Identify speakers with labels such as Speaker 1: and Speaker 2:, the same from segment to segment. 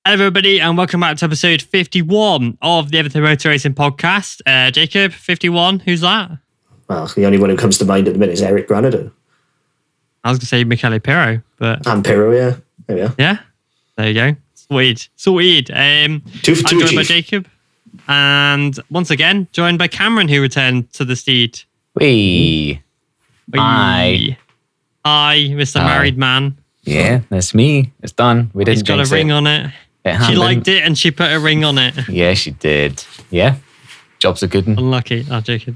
Speaker 1: Hello, everybody, and welcome back to episode 51 of the Everything Moto Racing podcast. Jacob, 51, who's that?
Speaker 2: Well, the only one who comes to mind at the minute is Eric Granado.
Speaker 1: I was going to say Michele Pirro, but...
Speaker 2: And Pirro, yeah. There we are.
Speaker 1: Yeah, there you go. Sweet. I'm joined by Jacob, and once again, joined by Cameron, who returned to the steed.
Speaker 3: Wee. Hi.
Speaker 1: Hi, Mr. Married Man.
Speaker 3: Yeah, that's me. It's done. We didn't.
Speaker 1: She's got a ring on it. She liked it and she put a ring on it.
Speaker 3: Yeah, she did. Yeah. Job's a good one.
Speaker 1: Unlucky. I'm joking.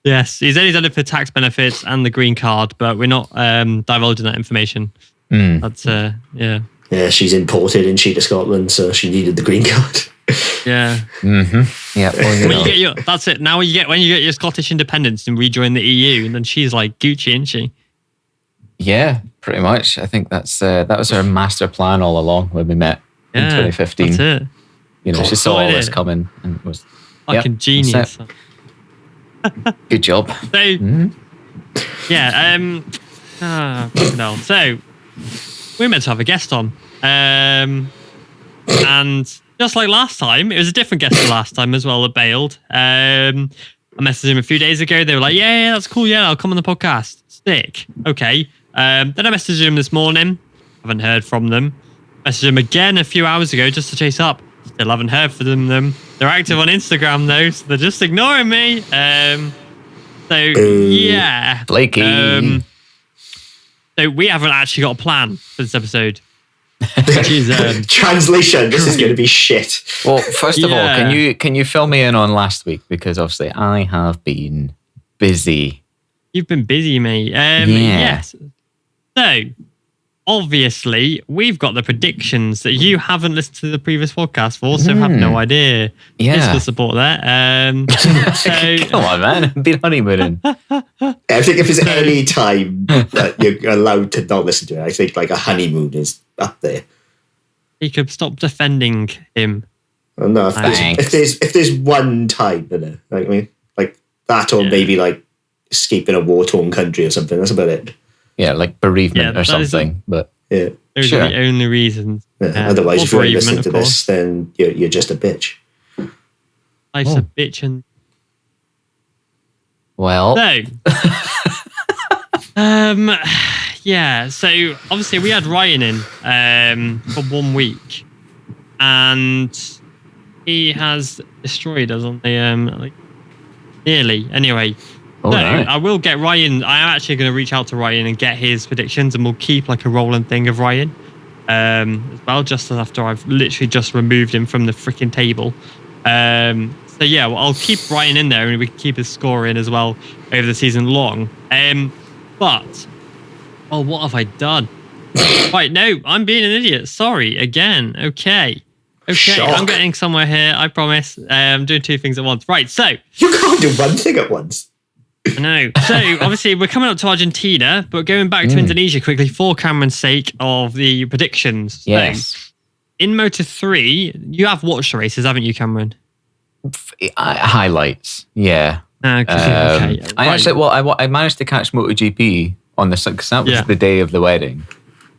Speaker 1: Yes, he's only done it for tax benefits and the green card, but we're not divulging that information. That's, yeah.
Speaker 2: Yeah, she's imported in to Scotland, so she needed the green card.
Speaker 1: Yeah.
Speaker 3: Mm-hmm. Yeah. Well,
Speaker 1: that's it. Now when you get your Scottish independence and rejoin the EU, and then she's like Gucci, isn't she?
Speaker 3: Yeah, pretty much. I think that was her master plan all along when we met in 2015.
Speaker 1: That's it.
Speaker 3: You know, she saw all this coming and was
Speaker 1: fucking genius.
Speaker 3: Good job.
Speaker 1: So, yeah. So we're meant to have a guest on, and just like last time, it was a different guest than last time as well that bailed. I messaged him a few days ago. They were like, yeah, that's cool. Yeah, I'll come on the podcast. Sick. Okay. Then I messaged him this morning. Haven't heard from them. Messaged him again a few hours ago just to chase up. Still haven't heard from them. They're active on Instagram though, so they're just ignoring me. Yeah.
Speaker 3: Blakey.
Speaker 1: So we haven't actually got a plan for this episode. Which is,
Speaker 2: translation. This is going to be shit.
Speaker 3: Well, first of all, can you fill me in on last week, because obviously I have been busy.
Speaker 1: You've been busy, mate. Yes. So, obviously, we've got the predictions that you haven't listened to the previous podcast for, so have no idea.
Speaker 3: Yeah.
Speaker 1: Thanks for support there.
Speaker 3: Come on, man. I've been honeymooning.
Speaker 2: I think if there's any time that you're allowed to not listen to it, I think like a honeymoon is up there.
Speaker 1: Jacob, stop defending him.
Speaker 2: Oh, no, if there's one time, like that, or maybe like escaping a war-torn country or something. That's about it.
Speaker 3: Yeah, like bereavement or something. But
Speaker 2: yeah,
Speaker 1: those are the only reasons.
Speaker 2: Yeah. Otherwise, if you're listening to this, then you're just a bitch.
Speaker 1: Life's a bitch, and
Speaker 3: well,
Speaker 1: so yeah. So obviously, we had Ryan in for 1 week, and he has destroyed us on the nearly anyway.
Speaker 3: Right.
Speaker 1: I will get Ryan. I am actually going to reach out to Ryan and get his predictions, and we'll keep like a rolling thing of Ryan as well, just after I've literally just removed him from the freaking table. So yeah, well, I'll keep Ryan in there, and we can keep his score in as well over the season long. But what have I done? Right, no, I'm being an idiot. Sorry, again. Okay.
Speaker 2: Shock.
Speaker 1: I'm getting somewhere here. I promise. I'm doing two things at once. Right, so
Speaker 2: you can't do one thing at once.
Speaker 1: I know. So, obviously, we're coming up to Argentina, but going back to Indonesia quickly for Cameron's sake of the predictions.
Speaker 3: Yes.
Speaker 1: So, in Moto3, you have watched the races, haven't you, Cameron?
Speaker 3: Highlights. Yeah.
Speaker 1: Okay.
Speaker 3: I managed to catch MotoGP on the, because that was the day of the wedding.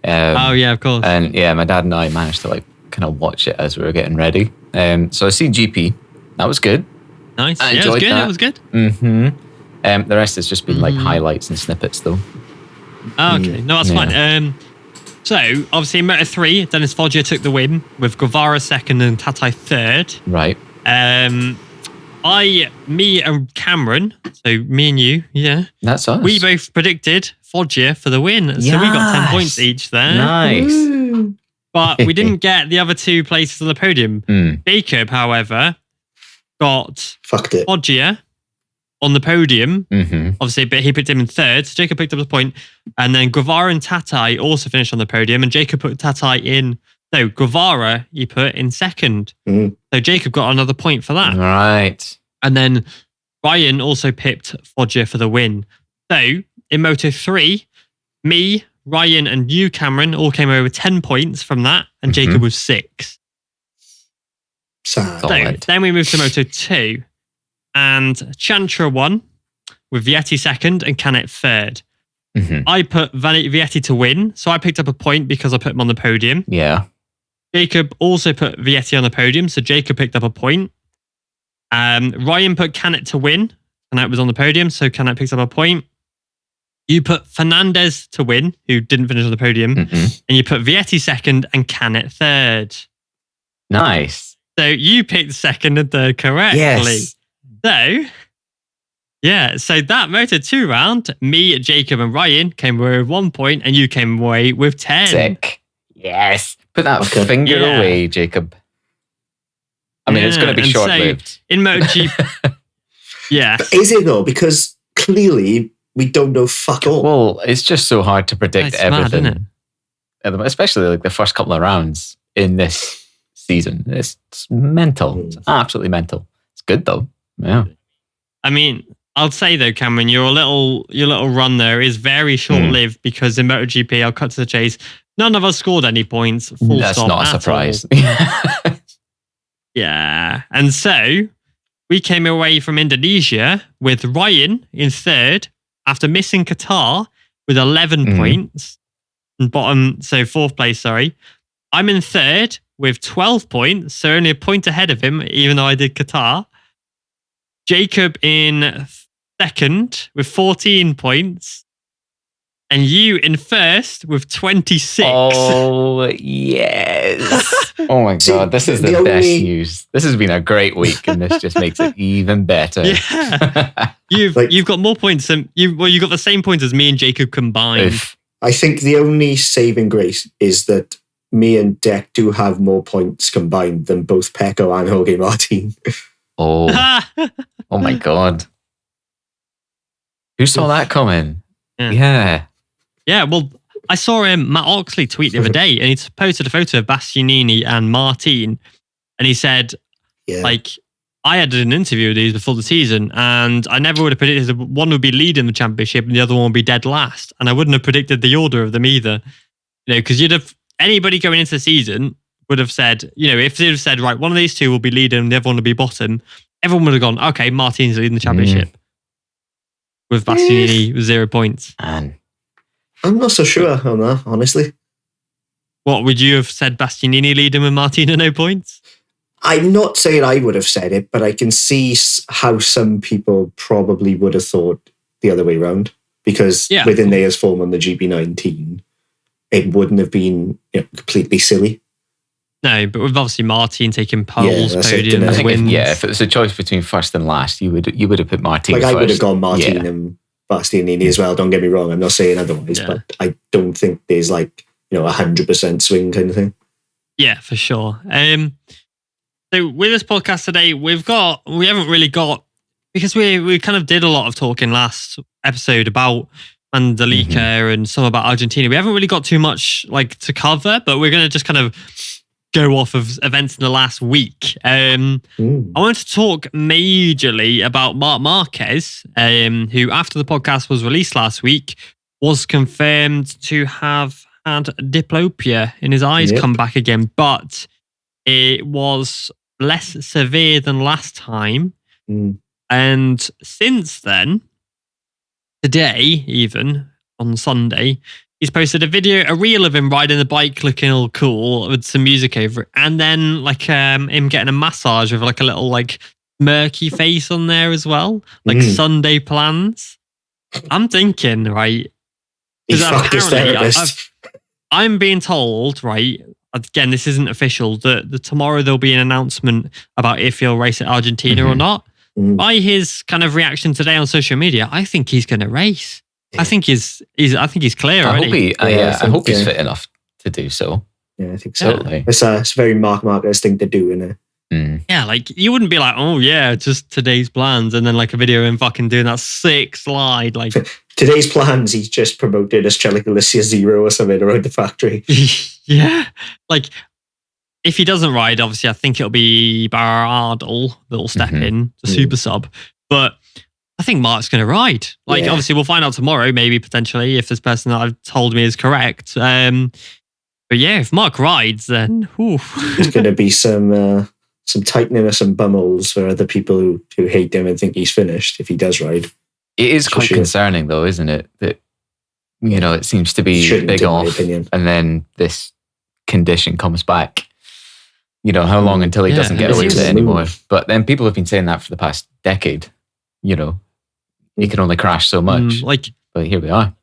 Speaker 1: Oh, yeah, of course.
Speaker 3: And yeah, my dad and I managed to like kind of watch it as we were getting ready. So I seen GP. That was good.
Speaker 1: Nice.
Speaker 3: I enjoyed that.
Speaker 1: It was good.
Speaker 3: Mm-hmm. The rest has just been like highlights and snippets, though.
Speaker 1: Oh, okay, no, that's fine. So obviously in Moto3, Dennis Foggia took the win with Guevara second and Tatai third.
Speaker 3: Right.
Speaker 1: Me and Cameron, so me and you,
Speaker 3: that's us.
Speaker 1: We both predicted Foggia for the win, so we got 10 points each there.
Speaker 3: Nice.
Speaker 1: But we didn't get the other two places on the podium. Jacob, however, got Foggia on the podium, obviously, but he picked him in third. So Jacob picked up the point. And then Guevara and Tatai also finished on the podium. And Jacob put Tatai in. No, Guevara he put in second. So Jacob got another point for that.
Speaker 3: Right.
Speaker 1: And then Ryan also picked Foggia for the win. So in Moto3, me, Ryan, and you, Cameron, all came away with 10 points from that. And Jacob was 6.
Speaker 2: Sad.
Speaker 1: So then we moved to Moto2. And Chantra won with Vietti second and Canet third. I put Vietti to win, so I picked up a point because I put him on the podium.
Speaker 3: Yeah.
Speaker 1: Jacob also put Vietti on the podium, so Jacob picked up a point. Ryan put Canet to win, Canet was on the podium, so Canet picked up a point. You put Fernandez to win, who didn't finish on the podium, and you put Vietti second and Canet third.
Speaker 3: Nice.
Speaker 1: So you picked second and third correctly.
Speaker 3: Yes.
Speaker 1: So, yeah, so that Moto2 round, me, Jacob, and Ryan came away with 1 point, and you came away with 10.
Speaker 3: Sick. Yes. Put that finger away, Jacob. I mean, it's going to be short-lived.
Speaker 1: So, in MotoGP, yeah.
Speaker 2: But is it though? Because clearly we don't know fuck all.
Speaker 3: Well, it's just so hard to predict everything.
Speaker 1: Mad, isn't it?
Speaker 3: Especially like the first couple of rounds in this season. It's mental. It's absolutely mental. It's good though. Yeah.
Speaker 1: I mean, I'll say though, Cameron, your little run there is very short-lived because in MotoGP, I'll cut to the chase. None of us scored any points.
Speaker 3: That's not a surprise.
Speaker 1: Yeah. And so we came away from Indonesia with Ryan in third after missing Qatar with 11 points. And so fourth place, sorry. I'm in third with 12 points, so only a point ahead of him, even though I did Qatar. Jacob in second with 14 points. And you in first with 26.
Speaker 3: Oh, yes. Oh my God, this is the best news. This has been a great week, and this just makes it even better.
Speaker 1: Yeah. You've got more points than you got the same points as me and Jacob combined.
Speaker 2: I think the only saving grace is that me and Deck do have more points combined than both Pecco and Jorge Martin.
Speaker 3: Oh my God. Who saw that coming? Yeah.
Speaker 1: Yeah, well, I saw Matt Oxley tweet the other day, and he posted a photo of Bastianini and Martin, and he said, I had an interview with these before the season, and I never would have predicted one would be leading the championship and the other one would be dead last, and I wouldn't have predicted the order of them either. Because anybody going into the season would have said, if they'd have said, right, one of these two will be leading and the other one will be bottom, everyone would have gone, okay, Martin's leading the championship. With Bastianini with 0 points.
Speaker 2: I'm not so sure on that, honestly.
Speaker 1: What, would you have said Bastianini leading with Martina no points?
Speaker 2: I'm not saying I would have said it, but I can see how some people probably would have thought the other way around. Because with Inea's form on the GP19, it wouldn't have been completely silly.
Speaker 1: No, but with obviously Martin taking poles, podium,
Speaker 3: I think
Speaker 1: wins.
Speaker 3: if it was a choice between first and last, you would have put Martin first.
Speaker 2: I would have gone Martin and Bastianini as well. Don't get me wrong. I'm not saying otherwise, but I don't think there's 100% swing kind of thing.
Speaker 1: Yeah, for sure. So with this podcast today, we haven't really got, because we kind of did a lot of talking last episode about Mandalika and some about Argentina. We haven't really got too much to cover, but we're going to just kind of go off of events in the last week. I want to talk majorly about Marc Marquez, who after the podcast was released last week, was confirmed to have had diplopia in his eyes come back again, but it was less severe than last time. And since then, today, even on Sunday, he's posted a reel of him riding the bike looking all cool with some music over it. And then him getting a massage with a little murky face on there as well. Sunday plans. I'm thinking, right? Because apparently I'm being told, right? Again, this isn't official, that tomorrow there'll be an announcement about if he'll race at Argentina or not. By his kind of reaction today on social media, I think he's going to race. I think he's clear already.
Speaker 3: I hope he's fit enough to do so.
Speaker 2: Yeah, I think so. It's a very Marc Marquez thing to do, isn't it?
Speaker 1: Yeah, you wouldn't be like, oh yeah, just today's plans, and then a video of him fucking doing that sick slide.
Speaker 2: Today's plans, he's just promoted as Alicia Zero or something around the factory.
Speaker 1: Yeah, if he doesn't ride, obviously I think it'll be Barardal that'll step in, the super sub. But I think Mark's going to ride. Obviously, we'll find out tomorrow, maybe potentially, if this person that I've told me is correct. But yeah, if Mark rides, then
Speaker 2: there's going to be some tightening of some bumholes for other people who hate him and think he's finished if he does ride.
Speaker 3: It is quite concerning, though, isn't it? That it seems to be big off, and then this condition comes back. How long until he doesn't get away with it anymore? But then people have been saying that for the past decade. He can only crash so much. But here we are.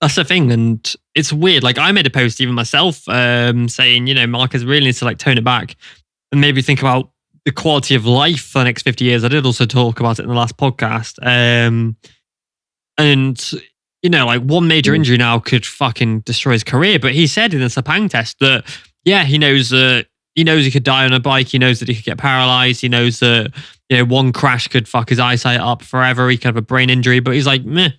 Speaker 1: That's the thing, and it's weird. Like, I made a post even myself saying, Marquez really needs to tone it back and maybe think about the quality of life for the next 50 years. I did also talk about it in the last podcast. One major injury now could fucking destroy his career. But he said in the Sepang test that, he knows that he could die on a bike. He knows that he could get paralyzed. He knows that, one crash could fuck his eyesight up forever. He could have a brain injury, but he's like, meh.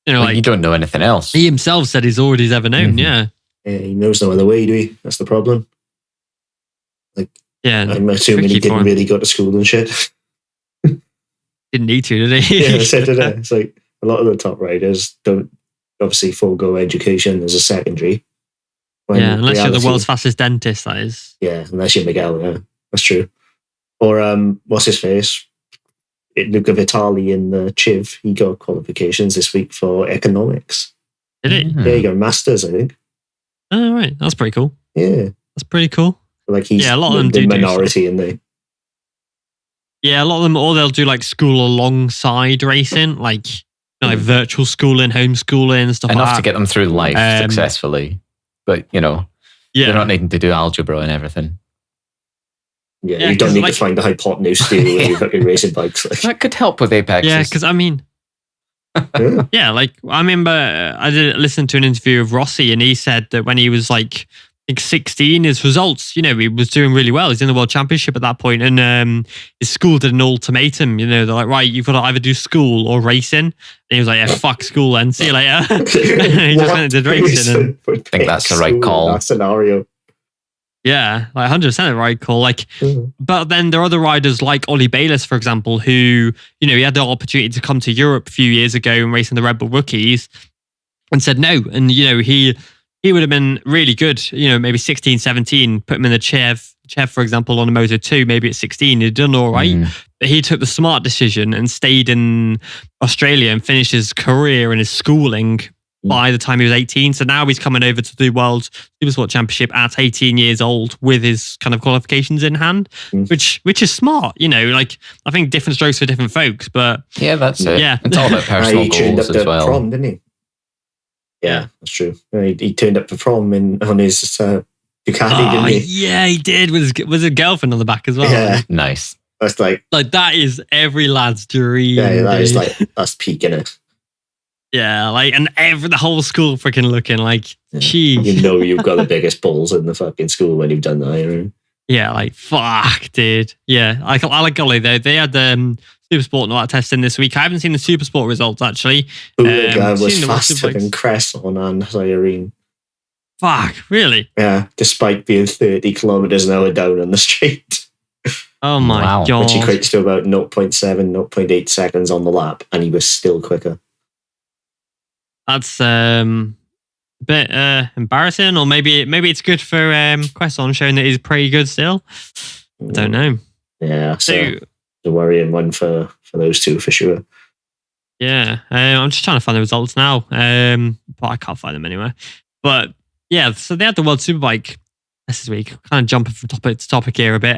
Speaker 3: You don't know anything else.
Speaker 1: He himself said he's all he's ever known.
Speaker 2: Yeah, he knows no other way, do he? That's the problem. I'm assuming he didn't really go to school and shit.
Speaker 1: Didn't need to, did he?
Speaker 2: I said today. It's like a lot of the top riders don't obviously forego education as a secondary.
Speaker 1: Unless you're the world's fastest dentist, that is.
Speaker 2: Yeah, unless you're Miguel, yeah. That's true. Or, what's his face? Luca Vitali in the Chiv, he got qualifications this week for economics.
Speaker 1: Did it?
Speaker 2: Yeah, he got a master's, I think.
Speaker 1: Oh, right. That's pretty cool.
Speaker 2: Yeah.
Speaker 1: That's pretty cool.
Speaker 2: He's
Speaker 1: a lot of them
Speaker 2: the minority in there.
Speaker 1: Yeah, a lot of them, or they'll do school alongside racing, like virtual schooling, homeschooling, stuff
Speaker 3: enough
Speaker 1: like that.
Speaker 3: to get them through life successfully. But, they're not needing to do algebra and everything.
Speaker 2: Yeah, you don't need to find the hypotenuse theory when you're fucking racing bikes.
Speaker 3: That could help with Apex.
Speaker 1: Yeah, because I remember I did listen to an interview of Rossi, and he said that when he was 16, his results, he was doing really well. He's in the World Championship at that point, and his school did an ultimatum. They're like, right, you've got to either do school or racing. And he was like, yeah, fuck school then, see you later. He just went and did racing.
Speaker 3: I think that's the right call.
Speaker 2: That scenario.
Speaker 1: Yeah, 100% the right call. But then there are other riders like Ollie Bayliss, for example, who, he had the opportunity to come to Europe a few years ago and race in the Red Bull Rookies and said no. And, he would have been really good, maybe 16, 17, put him in the Chev, for example, on a Moto 2, maybe at 16, he'd done all right. But he took the smart decision and stayed in Australia and finished his career and his schooling by the time he was 18. So now he's coming over to the World Supersport Championship at 18 years old with his kind of qualifications in hand, which is smart. I think different strokes for different folks, but
Speaker 3: yeah, that's it. Yeah, it's all about personal goals as well.
Speaker 2: Prom, didn't he? Yeah, that's true. He turned up for prom on his Ducati, didn't he?
Speaker 1: Yeah, he did with a girlfriend on the back as well.
Speaker 2: Yeah,
Speaker 3: nice.
Speaker 2: That's
Speaker 1: that is every lad's dream.
Speaker 2: Yeah, that is that's peak, innit?
Speaker 1: Yeah, and the whole school freaking looking geez.
Speaker 2: You've got the biggest balls in the fucking school when you've done that.
Speaker 1: Yeah, fuck, dude. Yeah, I like Ollie though. They had Supersport and all that testing this week. I haven't seen the Supersport results actually.
Speaker 2: Was faster than Cress on Irene.
Speaker 1: Fuck, really?
Speaker 2: Yeah, despite being 30 kilometers an hour down on the street.
Speaker 1: Oh my god!
Speaker 2: Which equates to about 0.7, 0.8 seconds on the lap, and he was still quicker.
Speaker 1: That's a bit embarrassing, or maybe it's good for Quesson, showing that he's pretty good still. I don't know.
Speaker 2: Yeah, so the worrying one for those two for sure.
Speaker 1: Yeah, I'm just trying to find the results now, but I can't find them anywhere. But yeah, so they had the World Superbike this week. Kind of jumping from topic to topic here a bit.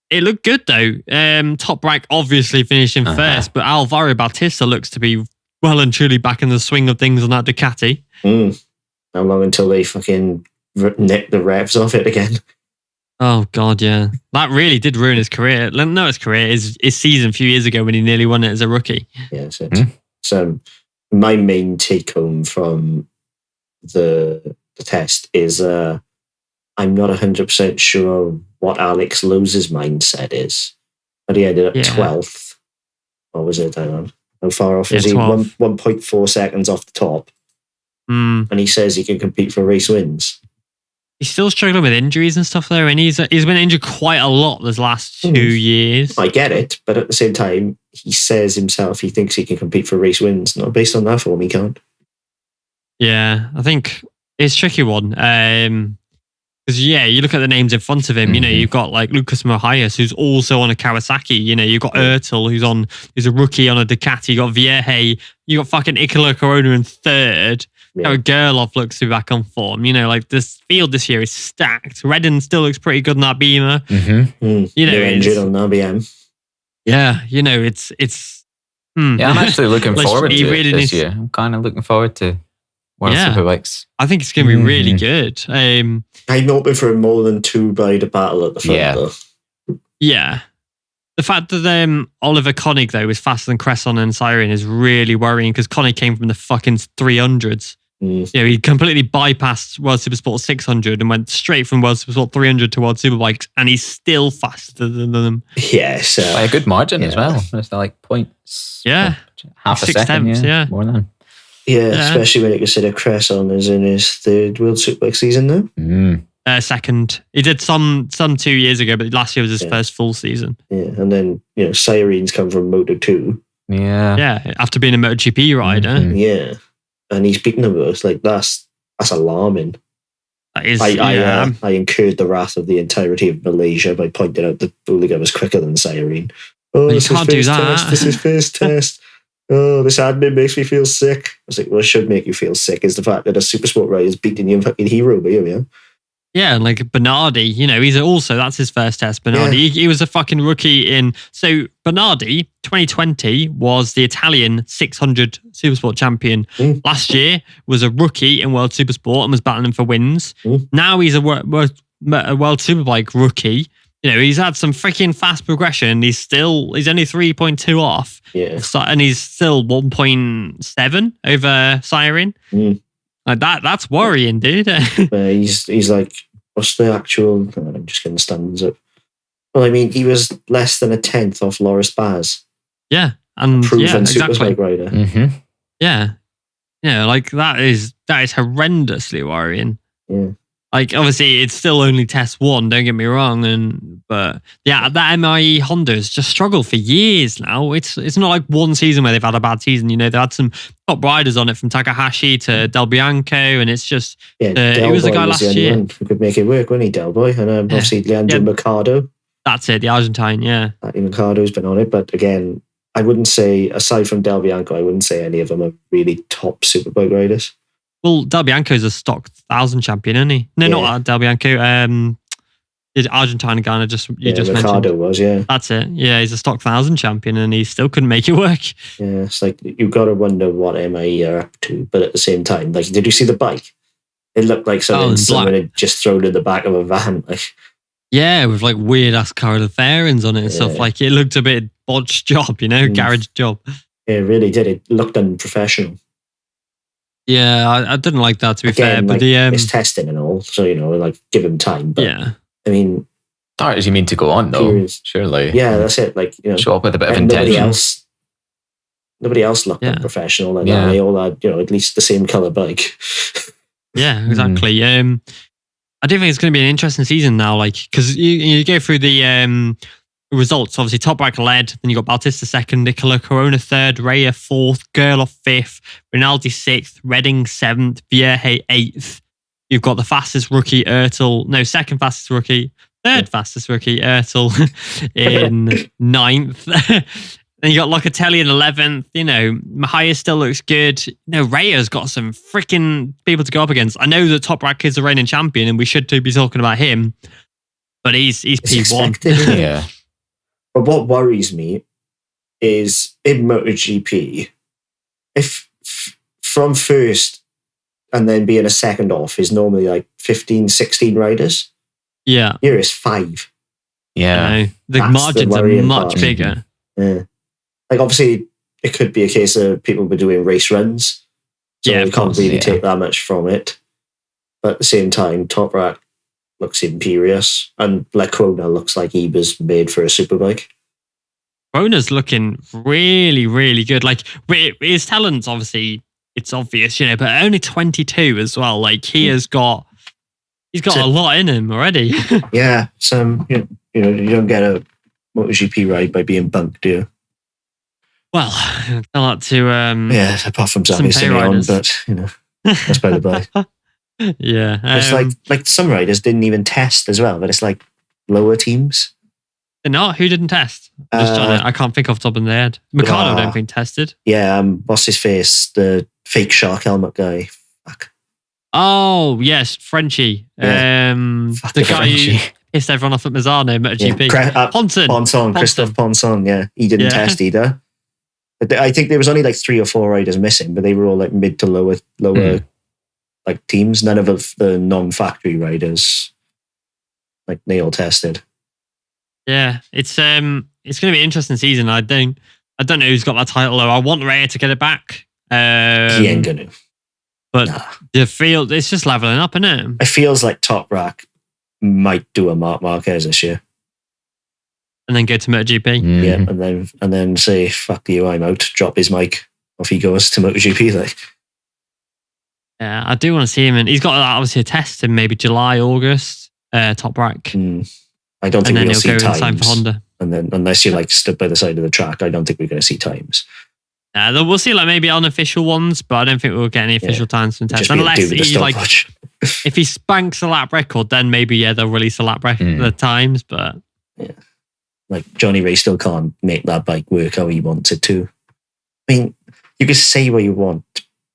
Speaker 1: It looked good though. Top Rank obviously finishing first, but Alvaro Bautista looks to be well and truly back in the swing of things on that Ducati.
Speaker 2: How long until they fucking nick the revs off it again?
Speaker 1: Oh god, yeah, that really did ruin his career. No, his career, his season a few years ago when he nearly won it as a rookie.
Speaker 2: Yeah, that's it. So my main take home from the test is I'm not 100% sure what Alex Lowe's mindset is, but he ended up 12th. What was it? Hang on. How far off is he? 1.4 seconds off the top. And he says he can compete for race wins.
Speaker 1: He's still struggling with injuries and stuff though, and he's been injured quite a lot this last 2 years.
Speaker 2: I get it, but at the same time, he says himself he thinks he can compete for race wins. Not based on that form, he can't.
Speaker 1: Yeah, I think it's a tricky one. Because Because, you look at the names in front of him, you've got like Lucas Mojias, who's also on a Kawasaki. You've got Ertel, who's a rookie on a Ducati. You got Vierge. You got fucking Icola Corona in third. Yeah. Gerloff looks to be back on form. Like this field this year is stacked. Redden still looks pretty good in that Beamer.
Speaker 2: Engine on the RBM.
Speaker 1: Yeah, it's.
Speaker 3: I'm actually looking forward to it this year. I'm kind of looking forward to World Superbikes.
Speaker 1: I think it's going to be really good.
Speaker 2: I'm hoping for more than 2 rider battle at the front, though.
Speaker 1: Yeah. The fact that Oliver Koenig, though, is faster than Cresson and Siren is really worrying because Koenig came from the fucking 300s. He completely bypassed World Supersport 600 and went straight from World Supersport 300 to World Superbikes, and he's still faster than them.
Speaker 2: Yes.
Speaker 3: By a good margin as well. It's like points.
Speaker 1: Yeah.
Speaker 3: Half a second. More than.
Speaker 2: Yeah, especially when you consider Cresson is in his 3rd World Superbike season now.
Speaker 1: Second. He did some 2 years ago, but last year was his first full season.
Speaker 2: Yeah, and then, Sirene's come from Moto 2.
Speaker 3: Yeah.
Speaker 1: Yeah, after being a MotoGP rider.
Speaker 2: Yeah. And he's beaten them both. Like, that's alarming.
Speaker 1: That is,
Speaker 2: I incurred the wrath of the entirety of Malaysia by pointing out that Buliga was quicker than Sirene. Oh,
Speaker 1: you can't do that.
Speaker 2: This is first test. Oh, this admin makes me feel sick. I was like, well, it should make you feel sick is the fact that a Supersport rider is beating you in fucking hero, yeah.
Speaker 1: Yeah, like Bernardi, that's his first test. Bernardi, he was a fucking rookie so Bernardi, 2020, was the Italian 600 Supersport champion. Last year, was a rookie in World Supersport and was battling for wins. Now he's a World Superbike rookie. He's had some freaking fast progression. He's only 3.2 off.
Speaker 2: Yeah.
Speaker 1: And he's still 1.7 over Siren. Like that's worrying, dude.
Speaker 2: He's like, what's the actual? I'm just getting the standards up. Well, I mean, he was less than a 10th off Loris Baz.
Speaker 1: Yeah, and
Speaker 2: proven Superbike rider.
Speaker 1: Yeah, like that is horrendously worrying.
Speaker 2: Yeah.
Speaker 1: Like, obviously, it's still only test 1, don't get me wrong. But that MIE Honda has just struggled for years now. It's not like one season where they've had a bad season. They've had some top riders on it from Takahashi to Del Bianco, and it's just... it was the guy last year.
Speaker 2: Who could make it work, wasn't he, Del Boy? And obviously, Leandro Mercado.
Speaker 1: That's it, the Argentine, yeah.
Speaker 2: Mercado's been on it, but again, I wouldn't say, aside from Del Bianco, I wouldn't say any of them are really top Superbike riders.
Speaker 1: Well, Del Bianco's a stock 1,000 champion, isn't he? No, not Del Bianco. The Argentine guy just
Speaker 2: Mercado
Speaker 1: mentioned.
Speaker 2: Was, yeah.
Speaker 1: That's it. Yeah, he's a stock 1,000 champion and he still couldn't make it work.
Speaker 2: Yeah, it's like, you've got to wonder what MIE are up to. But at the same time, like, did you see the bike? It looked like someone had just thrown in the back of a van. Like,
Speaker 1: yeah, with like weird ass Carl fairings on it and stuff. Like, it looked a bit bodged job, garage job.
Speaker 2: It really did. It looked unprofessional.
Speaker 1: Yeah, I didn't like that, to be fair. But
Speaker 2: it's testing and all, so like, give him time. But
Speaker 1: yeah,
Speaker 2: I mean,
Speaker 3: start as you mean to go on though. Surely,
Speaker 2: yeah, that's it. Like,
Speaker 3: show up with a bit of intention.
Speaker 2: Nobody else looked unprofessional, and they all had at least the same color bike.
Speaker 1: Yeah, exactly. I do think it's going to be an interesting season now, like, because you go through the results. Obviously, Toprak led, then you got Bautista second, Nicola Corona third, Raya fourth, Gerloff fifth, Rinaldi sixth, Redding seventh, Vierge eighth. You've got the fastest rookie, second fastest rookie, third fastest rookie, Ertel in ninth. Then you got Locatelli in 11th. Mahia still looks good. Raya's got some freaking people to go up against. I know that Toprak is the reigning champion, and we should be talking about him, but he's P1.
Speaker 3: Yeah.
Speaker 2: But what worries me is in MotoGP, if from first and then being a second off is normally like 15, 16 riders.
Speaker 1: Yeah.
Speaker 2: Here is 5.
Speaker 3: Yeah.
Speaker 1: The margins are much bigger.
Speaker 2: Yeah. Like, obviously, it could be a case of people were doing race runs. So you can't really take that much from it. But at the same time, Toprak looks imperious, and Lecona looks like he was made for a superbike.
Speaker 1: Rona's looking really, really good. Like, his talent's obviously, it's obvious, but only 22 as well. Like, he's got a lot in him already.
Speaker 2: Yeah, you don't get a MotoGP ride by being bunked, do you?
Speaker 1: Well, tell that to
Speaker 2: apart from Xavier Simeon, but that's by the by.
Speaker 1: Yeah.
Speaker 2: It's like some riders didn't even test as well, but it's like lower teams.
Speaker 1: They're not? Who didn't test? I can't think off the top of my head. Ricardo don't think tested.
Speaker 2: Yeah, what's his face? The fake shark helmet guy. Fuck.
Speaker 1: Oh, yes, Frenchie.
Speaker 2: Yeah.
Speaker 1: The guy who pissed everyone off at Mazzano, MotoGP.
Speaker 2: Ponson, Christophe Ponson, yeah. He didn't test either. But I think there was only like 3 or 4 riders missing, but they were all like mid to lower like teams. None of the non-factory riders, like they all tested.
Speaker 1: Yeah, it's going to be an interesting season. I don't know who's got that title though. I want Rea to get it back.
Speaker 2: He ain't gonna.
Speaker 1: But the field, it's just leveling up, isn't it?
Speaker 2: It feels like Top Rack might do a Marc Marquez this year,
Speaker 1: and then go to MotoGP.
Speaker 2: Yeah, and then say fuck you, I'm out. Drop his mic. Off he goes to MotoGP. Like,
Speaker 1: yeah, I do want to see him, and he's got obviously a test in maybe July, August. Top Rack.
Speaker 2: I don't think we'll see times.
Speaker 1: Sign for Honda.
Speaker 2: And then, unless you like stood by the side of the track, I don't think we're going to see times.
Speaker 1: We'll see like maybe unofficial ones, but I don't think we'll get any official times from tests. Unless he like, if he spanks a lap record, then maybe they'll release a lap record the times. But
Speaker 2: like Johnny Ray still can't make that bike work how he wants it to. I mean, you can say what you want,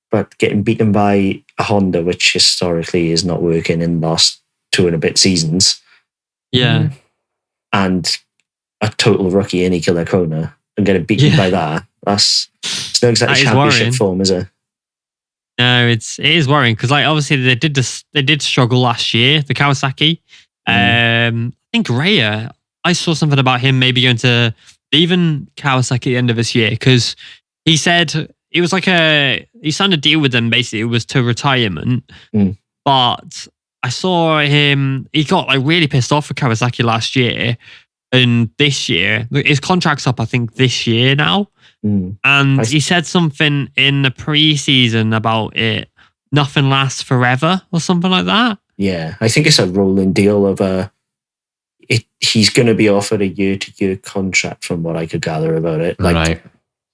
Speaker 2: but getting beaten by a Honda, which historically is not working in the last 2 and a bit seasons.
Speaker 1: Yeah.
Speaker 2: And a total rookie in Killer Kona and getting beaten by that. It's not exactly championship form, is it?
Speaker 1: No, it is worrying because like obviously they did struggle last year, the Kawasaki. I think Rea, I saw something about him maybe going to leaving Kawasaki at the end of this year because he said it was like he signed a deal with them basically. It was to retirement, but I saw him. He got like really pissed off for Kawasaki last year, and this year his contract's up. I think this year now, and he said something in the pre-season about it. Nothing lasts forever, or something like that.
Speaker 2: Yeah, I think it's a rolling deal of he's going to be offered a year-to-year contract, from what I could gather about it. Like,
Speaker 3: right.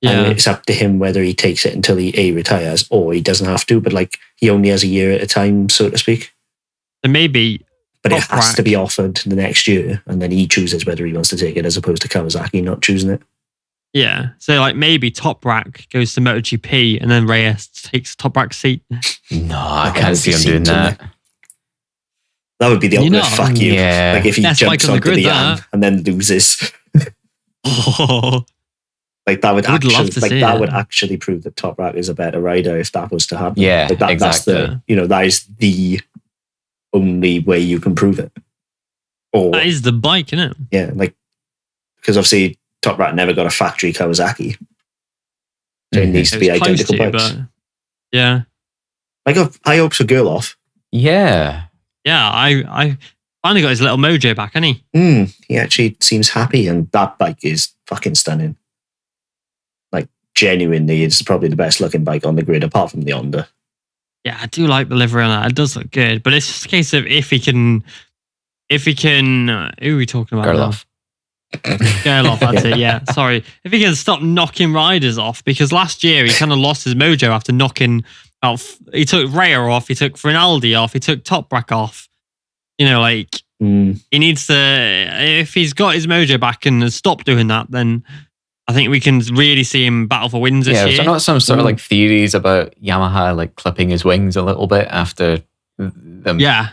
Speaker 2: Yeah, it's up to him whether he takes it until he retires or he doesn't have to. But like, he only has a year at a time, so to speak.
Speaker 1: And maybe,
Speaker 2: but it has to be offered the next year, and then he chooses whether he wants to take it, as opposed to Kawasaki not choosing it.
Speaker 1: Yeah, so like maybe Top Rack goes to MotoGP, and then Reyes takes Top Rack seat.
Speaker 3: No, I can't see him doing that.
Speaker 2: That would be the ultimate fuck you.
Speaker 3: Yeah.
Speaker 2: Like if he jumps onto the AM and then loses. Like that would actually prove that Top Rack is a better rider if that was to happen.
Speaker 3: Yeah,
Speaker 2: like
Speaker 3: exactly.
Speaker 2: That is the only way you can prove it. Or
Speaker 1: that is the bike, isn't it?
Speaker 2: Yeah, like because obviously Top Rack never got a factory Kawasaki, so it needs to be identical bikes.
Speaker 1: Yeah,
Speaker 2: I got high hopes for Gerloff.
Speaker 3: Yeah.
Speaker 1: I finally got his little mojo back, hasn't
Speaker 2: he? He actually seems happy, and that bike is fucking stunning. Like, genuinely, it's probably the best looking bike on the grid, apart from the Honda.
Speaker 1: Yeah, I do like the livery on that. It does look good, but it's just a case of if he can, who are we talking about?
Speaker 3: Gerloff.
Speaker 1: Gerloff, that's it, yeah. Sorry. If he can stop knocking riders off, because last year he kind of lost his mojo after knocking out, he took Rea off, he took Rinaldi off, he took Top Rack off. He needs to, if he's got his mojo back and has stopped doing that, then I think we can really see him battle for wins this year.
Speaker 3: Yeah, so not some sort of like theories about Yamaha like clipping his wings a little bit after them.
Speaker 1: Yeah.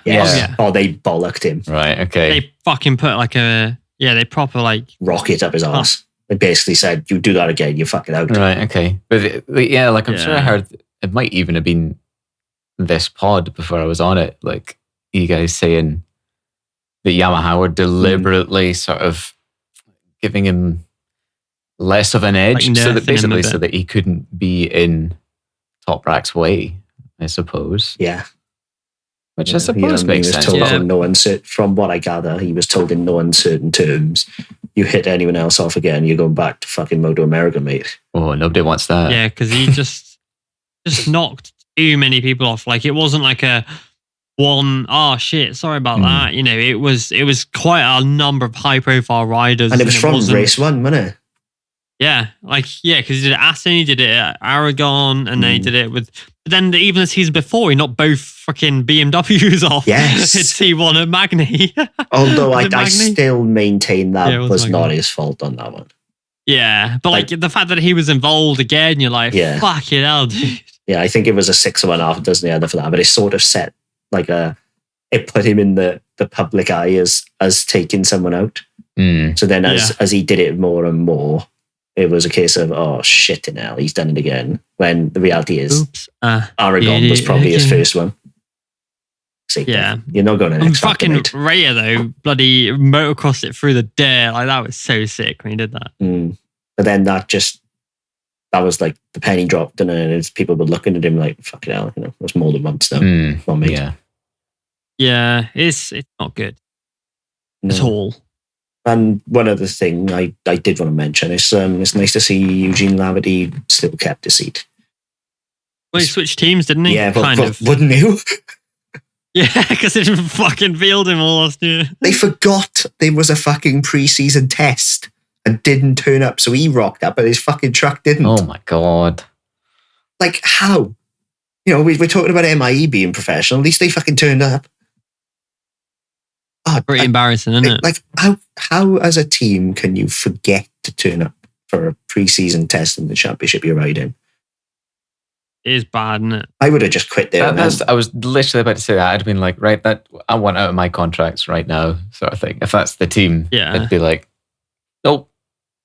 Speaker 2: Oh, they bollocked him.
Speaker 3: Right, okay.
Speaker 1: They fucking put like they proper like
Speaker 2: rocket up his ass. They basically said, you do that again, you're fucking out.
Speaker 3: Right, okay. But yeah, like I'm sure I heard, it might even have been this pod before I was on it, like you guys saying that Yamaha were deliberately sort of giving him less of an edge, like so that he couldn't be in Top Rack's way, I suppose.
Speaker 2: Yeah.
Speaker 3: Which I suppose makes sense.
Speaker 2: From what I gather, he was told in no uncertain terms, you hit anyone else off again, you're going back to fucking Moto America, mate.
Speaker 3: Oh, nobody wants that.
Speaker 1: Yeah, because he just knocked too many people off. Like, it wasn't like sorry about that. It was quite a number of high profile riders.
Speaker 2: And it was from race one, wasn't it?
Speaker 1: Yeah, because he did it at Assen, he did it at Aragon, and then he did it with. But then even the season before, he knocked both fucking BMWs off.
Speaker 2: Yes,
Speaker 1: it's T1 at Magny.
Speaker 2: Although I still maintain that was not his fault on that one.
Speaker 1: Yeah, but the fact that he was involved again, you're like, fucking hell, dude.
Speaker 2: Yeah, I think it was a 6.5 dozen the other for that, but it sort of set it put him in the public eye as taking someone out. So then as he did it more and more, it was a case of, oh, shit in hell, he's done it again. When the reality is, Aragon was probably his first one. So you're not going to next
Speaker 1: fucking Raya, though, bloody motocrossed it through the dirt. Like, that was so sick when he did that.
Speaker 2: But then that was like the penny dropped, and people were looking at him like, fucking hell, it was more than once now.
Speaker 1: Yeah, it's not good at all.
Speaker 2: And one other thing I did want to mention is it's nice to see Eugene Laverty still kept his seat.
Speaker 1: Well, he switched teams, didn't he?
Speaker 2: Yeah, but wouldn't you?
Speaker 1: Yeah, because they didn't fucking field him all last year.
Speaker 2: They forgot there was a fucking pre-season test and didn't turn up, so he rocked up, but his fucking truck didn't.
Speaker 3: Oh my God.
Speaker 2: Like, how? We're talking about MIE being professional. At least they fucking turned up.
Speaker 1: Pretty embarrassing, isn't it?
Speaker 2: Like, how as a team can you forget to turn up for a pre-season test in the championship you're riding?
Speaker 1: It is bad, isn't it?
Speaker 2: I would have just quit there.
Speaker 3: I was literally about to say that. I'd been like, right, I want out of my contracts right now, sort of thing. If that's the team, I'd be like, nope,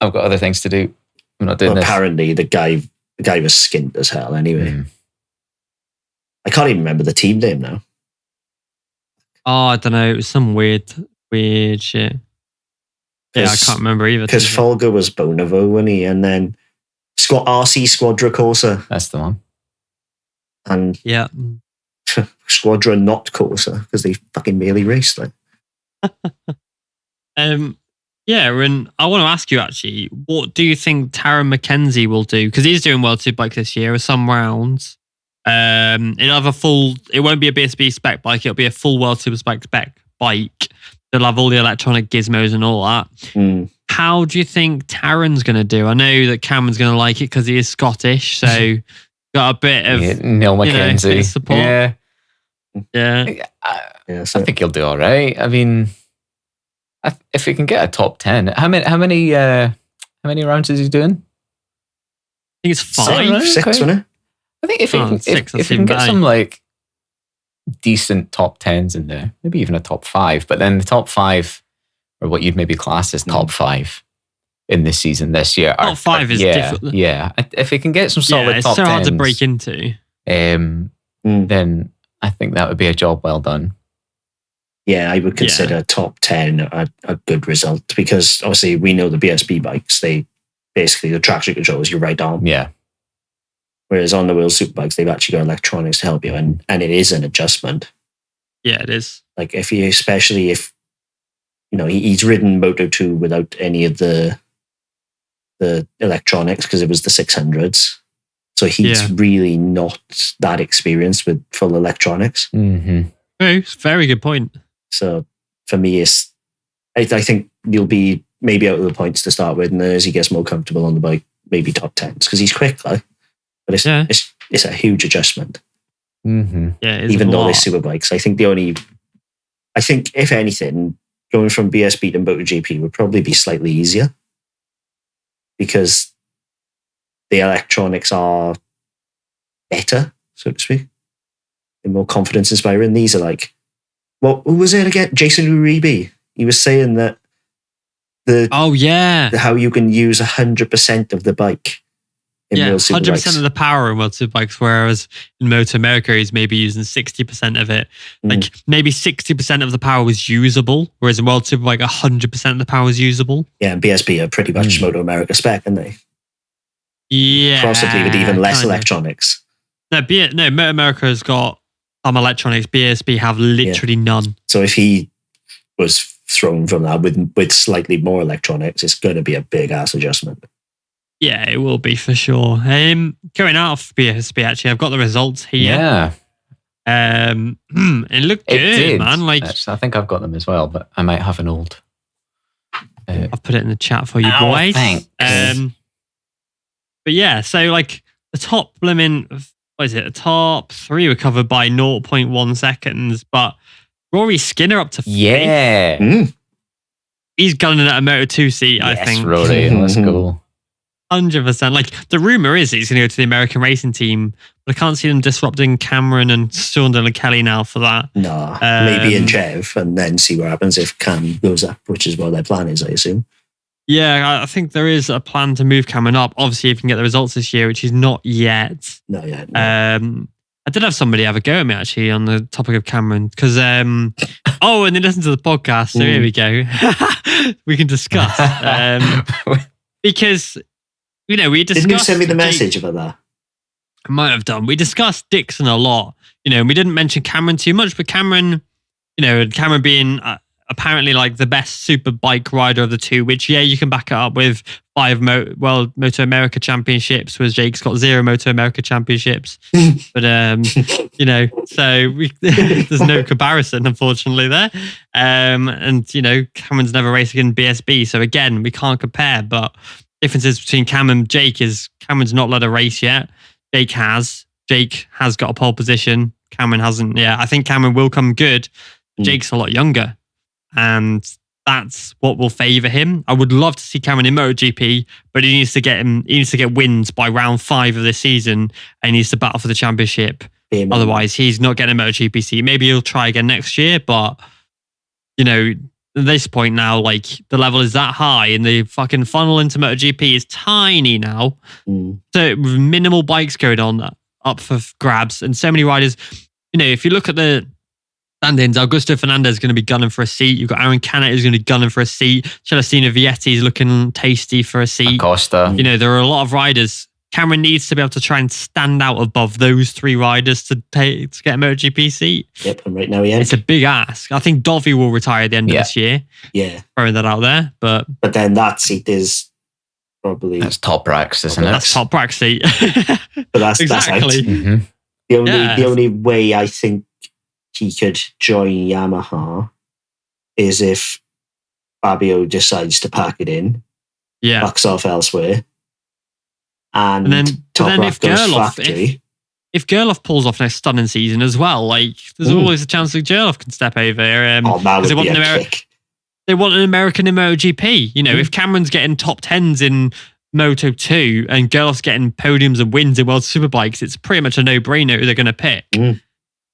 Speaker 3: I've got other things to do. I'm not doing this.
Speaker 2: Apparently, the guy was skint as hell anyway. I can't even remember the team name now.
Speaker 1: Oh, I don't know. It was some weird shit. Yeah, I can't remember either.
Speaker 2: Because Folger was Bonovo, wasn't he? And then RC Squadra Corsa.
Speaker 3: That's the one.
Speaker 2: And Squadra not Corsa, because they fucking merely raced like.
Speaker 1: And I want to ask you actually, what do you think Taron McKenzie will do? Because he's doing World Superbike this year with some rounds. It won't be a BSB spec bike, it'll be a full World Superbike spec bike. They'll have all the electronic gizmos and all that. How do you think Taron's going to do? I know that Cameron's going to like it because he is Scottish, so got a bit of
Speaker 3: Neil McKenzie
Speaker 1: support.
Speaker 3: I think he'll do all right. I mean, if he can get a top 10, how many rounds is he doing?
Speaker 1: I think it's 5.
Speaker 2: 6, wasn't it?
Speaker 3: I think if he can get some like decent top 10s in there, maybe even a top 5, but then the top 5 are what you'd maybe class as top 5 in this season this year.
Speaker 1: Top 5 is difficult.
Speaker 3: Yeah, if he can get some solid top 10s, it's
Speaker 1: so hard to break into.
Speaker 3: Then I think that would be a job well done.
Speaker 2: Yeah, I would consider top 10 a good result, because obviously we know the BSB bikes, they basically, the traction control is your right arm.
Speaker 3: Yeah.
Speaker 2: Whereas on the World Superbikes, they've actually got electronics to help you, and it is an adjustment.
Speaker 1: Yeah, it is.
Speaker 2: Like especially if he's ridden Moto 2 without any of the electronics, because it was the 600s. So he's really not that experienced with full electronics.
Speaker 3: Mm-hmm.
Speaker 1: Oh, it's a very good point.
Speaker 2: So for me, I think he'll be maybe out of the points to start with, and then as he gets more comfortable on the bike, maybe top 10s, because he's quick, like. But it's a huge adjustment.
Speaker 3: Mm-hmm.
Speaker 1: Yeah,
Speaker 2: even though they're super bikes, I think if anything, going from BSB to MotoGP would probably be slightly easier, because the electronics are better, so to speak, and more confidence inspiring. These are like, who was it again? Jason Uribe. He was saying that how you can use 100% of the bike.
Speaker 1: 100% of the power in World Superbikes, whereas in Moto America he's maybe using 60% of it. Like maybe 60% of the power was usable, whereas in World Superbike 100% of the power was usable.
Speaker 2: Yeah, and BSB are pretty much Moto America spec, aren't they?
Speaker 1: Yeah.
Speaker 2: Possibly with even less electronics.
Speaker 1: No, Moto America has got some electronics. BSB have literally none.
Speaker 2: So if he was thrown from that with slightly more electronics, it's going to be a big ass adjustment.
Speaker 1: Yeah, it will be for sure. Going out of BSB, actually, I've got the results here.
Speaker 3: Yeah.
Speaker 1: It looked good, man. Like,
Speaker 3: I think I've got them as well, but I might have an old.
Speaker 1: I'll put it in the chat for you boys.
Speaker 3: Thanks.
Speaker 1: But yeah, so like the top limit, what is it? The top 3 were covered by 0.1 seconds, but Rory Skinner up to 5th.
Speaker 3: Yeah.
Speaker 1: He's gunning at a Moto2 seat, I think.
Speaker 3: Yes, Rory, let's go.
Speaker 1: 100%. Like the rumor is he's going to go to the American racing team, but I can't see them disrupting Cameron and Sean and Kelly now for that.
Speaker 2: No, maybe in Chev and then see what happens if Cam goes up, which is what their plan is, I assume.
Speaker 1: Yeah, I think there is a plan to move Cameron up. Obviously, if you can get the results this year, which he's not yet.
Speaker 2: Not yet. No.
Speaker 1: I did have somebody have a go at me actually on the topic of Cameron because and they listened to the podcast, so here we go. We can discuss because we discussed.
Speaker 2: Didn't you send me the message about that?
Speaker 1: I might have done. We discussed Dixon a lot, and we didn't mention Cameron too much, but Cameron, Cameron being apparently like the best Superbike rider of the two, which you can back it up with 5 Moto America championships, whereas Jake's got 0 Moto America championships. But so there's no comparison, unfortunately, there. And Cameron's never raced in BSB, so again, we can't compare. But differences between Cam and Jake is Cameron's not led a race yet. Jake has. Jake has got a pole position. Cameron hasn't. Yeah, I think Cameron will come good. Jake's a lot younger. And that's what will favour him. I would love to see Cameron in MotoGP, but he needs to get wins by round 5 of this season, and he needs to battle for the championship. Otherwise, he's not getting a MotoGP seat. Maybe he'll try again next year, but at this point now, like the level is that high, and the fucking funnel into MotoGP is tiny now. So with minimal bikes going on up for grabs, and so many riders. If you look at the stand-ins, Augusto Fernandez is going to be gunning for a seat. You've got Aaron Canet who's going to be gunning for a seat. Celestino Vietti is looking tasty for a seat.
Speaker 3: Acosta.
Speaker 1: There are a lot of riders. Cameron needs to be able to try and stand out above those 3 riders to get a MotoGP seat.
Speaker 2: Yep, and right now he is.
Speaker 1: It's a big ask. I think Dovi will retire at the end of this year.
Speaker 2: Yeah.
Speaker 1: Throwing that out there. But
Speaker 2: then that seat is probably...
Speaker 3: That's top racks, isn't it?
Speaker 1: That's top rack seat.
Speaker 2: But that's
Speaker 1: exactly.
Speaker 2: That's out. The only way I think he could join Yamaha is if Fabio decides to pack it in, bucks off elsewhere, and then if Gerloff pulls off a stunning season as well, like there's always a chance that Gerloff can step over. That would be a kick.
Speaker 1: They want an American in MotoGP. If Cameron's getting top 10s in Moto2 and Gerloff's getting podiums and wins in World Superbikes, it's pretty much a no-brainer who they're going to pick.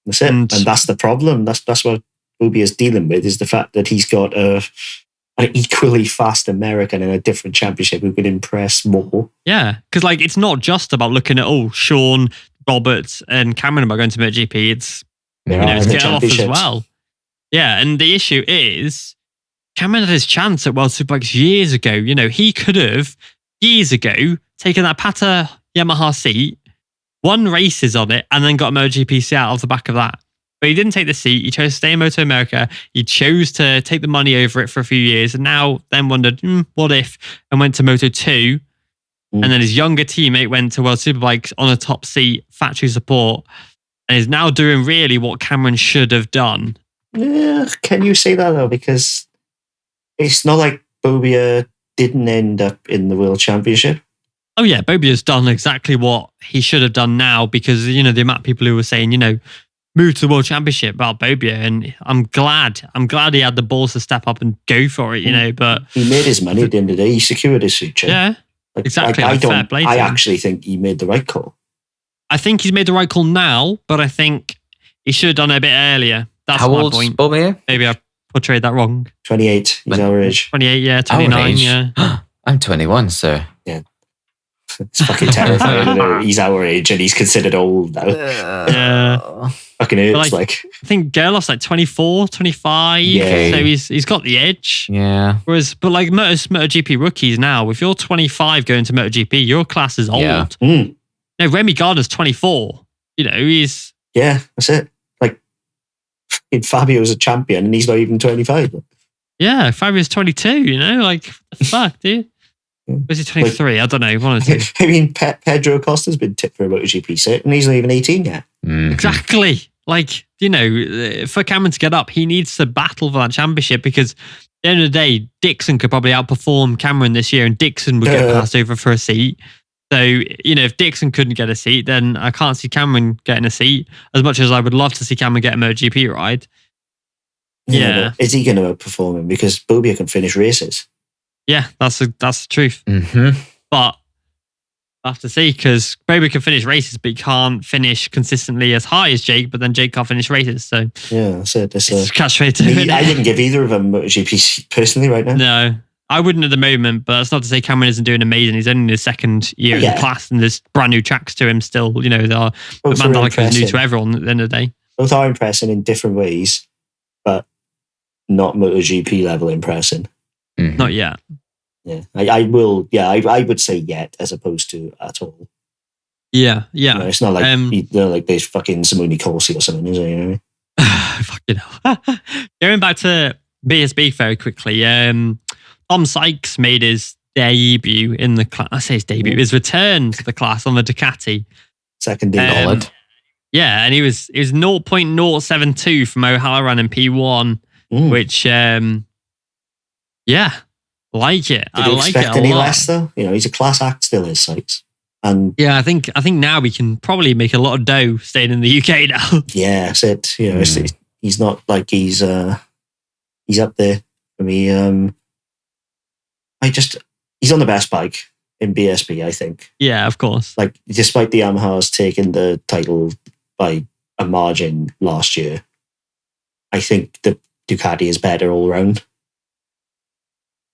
Speaker 2: That's it. And that's the problem. That's what Bobby is dealing with, is the fact that he's got an equally fast American in a different championship who could impress more.
Speaker 1: Yeah, because it's not just about looking at, Sean, Roberts and Cameron about going to MotoGP. It's Gerloff as well. Yeah, and the issue is Cameron had his chance at World Superbikes years ago. He could have, years ago, taken that Pata Yamaha seat, won races on it, and then got a MotoGP seat out of the back of that. But he didn't take the seat. He chose to stay in Moto America. He chose to take the money over it for a few years, and now then wondered, what if? And went to Moto2. And then his younger teammate went to World Superbikes on a top seat, factory support, and is now doing really what Cameron should have done.
Speaker 2: Yeah, can you say that though? Because it's not like Bobia didn't end up in the World Championship.
Speaker 1: Oh yeah, Bobia's done exactly what he should have done now, because the amount of people who were saying, move to the World Championship about Bobia, and I'm glad he had the balls to step up and go for it, but
Speaker 2: he made his money at the end of the day. He secured his future.
Speaker 1: Yeah, exactly.
Speaker 2: I actually think he made the right call.
Speaker 1: I think he's made the right call now, but I think he should have done it a bit earlier. That's
Speaker 3: How
Speaker 1: my
Speaker 3: old's
Speaker 1: point.
Speaker 3: Bobia?
Speaker 1: Maybe I portrayed that wrong.
Speaker 2: 28, he's our age.
Speaker 1: 28, yeah, 29, yeah.
Speaker 3: I'm 21, so...
Speaker 2: Yeah. It's fucking terrifying. He's our age and he's considered old now.
Speaker 1: Yeah.
Speaker 2: Fucking hurts, I
Speaker 1: think Gerloff's 24, 25, so he's got the edge.
Speaker 3: Yeah.
Speaker 1: Whereas, but MotoGP rookies now, if you're 25 going to MotoGP, your class is old.
Speaker 3: Yeah.
Speaker 1: No, Remy Gardner's 24. He's...
Speaker 2: Yeah, that's it. Fabio's a champion and he's not even 25.
Speaker 1: Yeah, Fabio's 22, what the fuck, dude? Was he 23? I don't know. One or two.
Speaker 2: I mean, Pedro Acosta's been tipped for a MotoGP set and he's not even 18 yet.
Speaker 1: Exactly. For Cameron to get up, he needs to battle for that championship, because at the end of the day, Dixon could probably outperform Cameron this year, and Dixon would get passed over for a seat. So, if Dixon couldn't get a seat, then I can't see Cameron getting a seat, as much as I would love to see Cameron get a MotoGP ride. Yeah.
Speaker 2: Is he going to outperform him? Because Bobia can finish races.
Speaker 1: Yeah, that's the truth.
Speaker 3: Mm-hmm.
Speaker 1: But I have to see, because Bobia can finish races, but he can't finish consistently as high as Jake, but then Jake can't finish races. So
Speaker 2: yeah, that's it.
Speaker 1: It's catch-22.
Speaker 2: I wouldn't give either of them MotoGP personally right now.
Speaker 1: No. I wouldn't at the moment, but that's not to say Cameron isn't doing amazing. He's only in his second year in the class, and there's brand new tracks to him still. Mandalika is new to everyone at the end of the day.
Speaker 2: Both are impressing in different ways, but not MotoGP level impressing.
Speaker 3: Mm-hmm.
Speaker 1: Not yet.
Speaker 2: Yeah, I will. Yeah, I would say yet as opposed to at all.
Speaker 1: Yeah.
Speaker 2: It's not like they're like this fucking Simone Corsi or something, is it? You know what I mean?
Speaker 1: Fucking hell. Going back to BSB very quickly. Tom Sykes made his debut in the class. I say his debut, his return to the class on the Ducati.
Speaker 2: Second day.
Speaker 3: Solid.
Speaker 1: Yeah, and he was 0.072 from O'Halloran in P1, which, like it.
Speaker 2: Did you expect any less though? He's a class act still, is Sykes. And
Speaker 1: yeah, I think now we can probably make a lot of dough staying in the UK now.
Speaker 2: Yeah, that's it. He's not like he's up there for me. He's on the best bike in BSB, I think.
Speaker 1: Yeah, of course.
Speaker 2: Like, despite the Yamahas taking the title by a margin last year, I think the Ducati is better all round.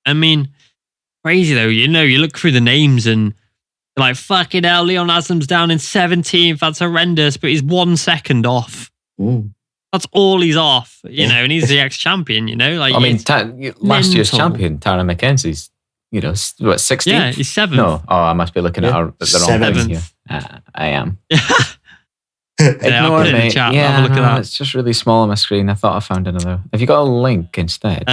Speaker 1: I mean, crazy though. You look through the names and you're like, fucking hell, Leon Aslam's down in 17th. That's horrendous, but he's 1 second off. That's all he's off, and he's the ex-champion, Like,
Speaker 3: last year's champion, Tara McKenzie's, 16th?
Speaker 1: Yeah, he's 7th.
Speaker 3: No, I must be looking at the wrong thing here. I am.
Speaker 1: I'll put it in the chat. Have a look at that.
Speaker 3: It's just really small on my screen. I thought I found another. Have you got a link instead?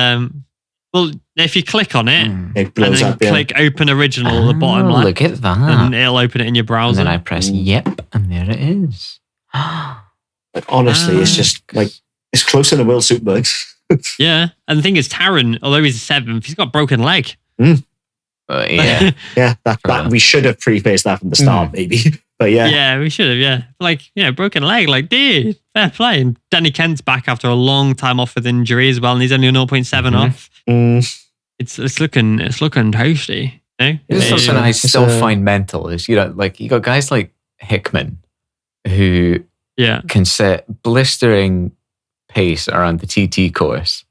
Speaker 1: Well, if you click on it,
Speaker 2: it blows
Speaker 1: and then click Open Original at the bottom left.
Speaker 3: Look at that.
Speaker 1: And it'll open it in your browser.
Speaker 3: And then I press Yep, and there it is.
Speaker 2: But honestly, it's just like, it's closer than World Superbikes.
Speaker 1: Yeah, and the thing is, Taron, although he's 7th, he's got a broken leg.
Speaker 3: Yeah.
Speaker 2: Yeah, that we should have prefaced that from the start, maybe. But yeah.
Speaker 1: Yeah, we should have, yeah. Like, broken leg, like, dude, fair play. And Danny Kent's back after a long time off with injury as well, and he's only a 0.7 off. It's looking toasty.
Speaker 3: It's something I still find mental is, you got guys like Hickman who can set blistering pace around the TT course.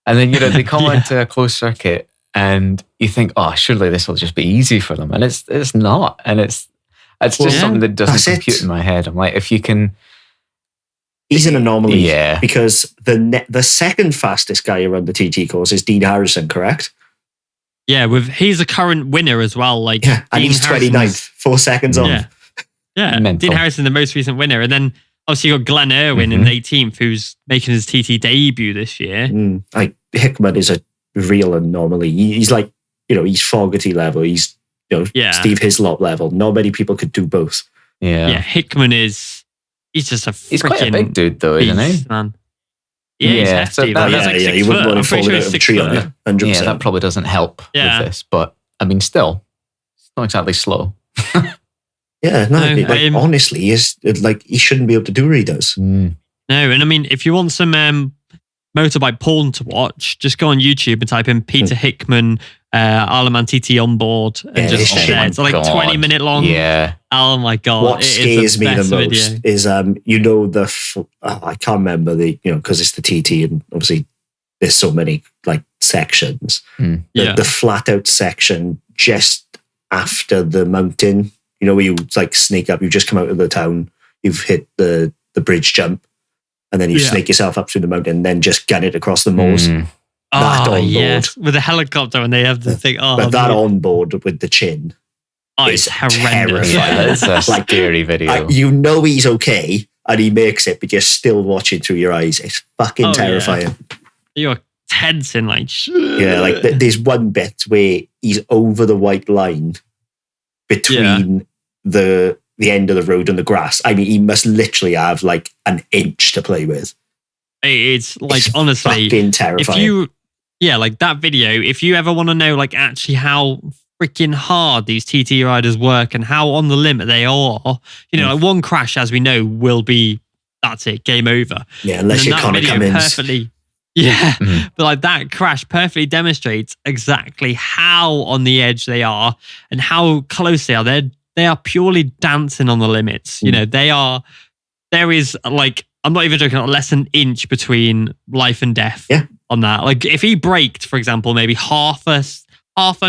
Speaker 3: And then, they come onto a closed circuit and you think, oh, surely this will just be easy for them. And it's not. And it's just something that doesn't compute in my head. I'm like, if you can...
Speaker 2: He's an anomaly.
Speaker 3: Yeah.
Speaker 2: Because the second fastest guy around the TT course is Dean Harrison, correct?
Speaker 1: Yeah, he's a current winner as well. Like,
Speaker 2: and he's 29th, 4 seconds on.
Speaker 1: Yeah. Dean Harrison, the most recent winner. And then obviously you got Glenn Irwin in 18th, who's making his TT debut this year.
Speaker 2: Like, Hickman is a real anomaly. He's like, he's Fogarty level. He's, Steve Hislop level. Not many people could do both.
Speaker 3: Yeah.
Speaker 1: Yeah, Hickman he's just a freaking
Speaker 3: He's quite a big dude though, isn't he?
Speaker 1: Man. Yeah, he's hefty.
Speaker 3: So
Speaker 2: he wouldn't want to fall out of a tree on it. 100%.
Speaker 3: Yeah, that probably doesn't help with this. But, I mean, still, it's not exactly slow.
Speaker 2: Yeah, no, honestly, he shouldn't be able to do what he does.
Speaker 1: No, and I mean, if you want some motorbike porn to watch, just go on YouTube and type in Peter Hickman, Aleman TT on board, and it's like 20-minute long.
Speaker 3: Yeah.
Speaker 1: Oh my god!
Speaker 2: What scares me the most is I can't remember because it's the TT and obviously there's so many like sections. The flat out section just after the mountain. Where you like sneak up, you just come out of the town, you've hit the bridge jump, and then you snake yourself up through the mountain, and then just get it across the moors. That on board
Speaker 1: with a helicopter, and they have the thing.
Speaker 2: But that on board with the chin,
Speaker 1: it's horrendous.
Speaker 3: Yeah, it's a scary video.
Speaker 2: He's okay, and he makes it, but you're still watching through your eyes. It's fucking terrifying.
Speaker 1: You're tensing like.
Speaker 2: Yeah, like there's one bit where he's over the white line between the end of the road and the grass. I mean, he must literally have like an inch to play with.
Speaker 1: It's like, honestly,
Speaker 2: fucking terrifying.
Speaker 1: like that video, if you ever want to know like actually how freaking hard these TT riders work and how on the limit they are. You know, like one crash, as we know, will be, that's it, game over.
Speaker 2: Yeah, unless you're Connor Cummins.
Speaker 1: Perfectly, yeah, but like that crash perfectly demonstrates exactly how on the edge they are and how close they are. They are purely dancing on the limits. You know, there is like, I'm not even joking, less than an inch between life and death on that. Like if he braked, for example, maybe half a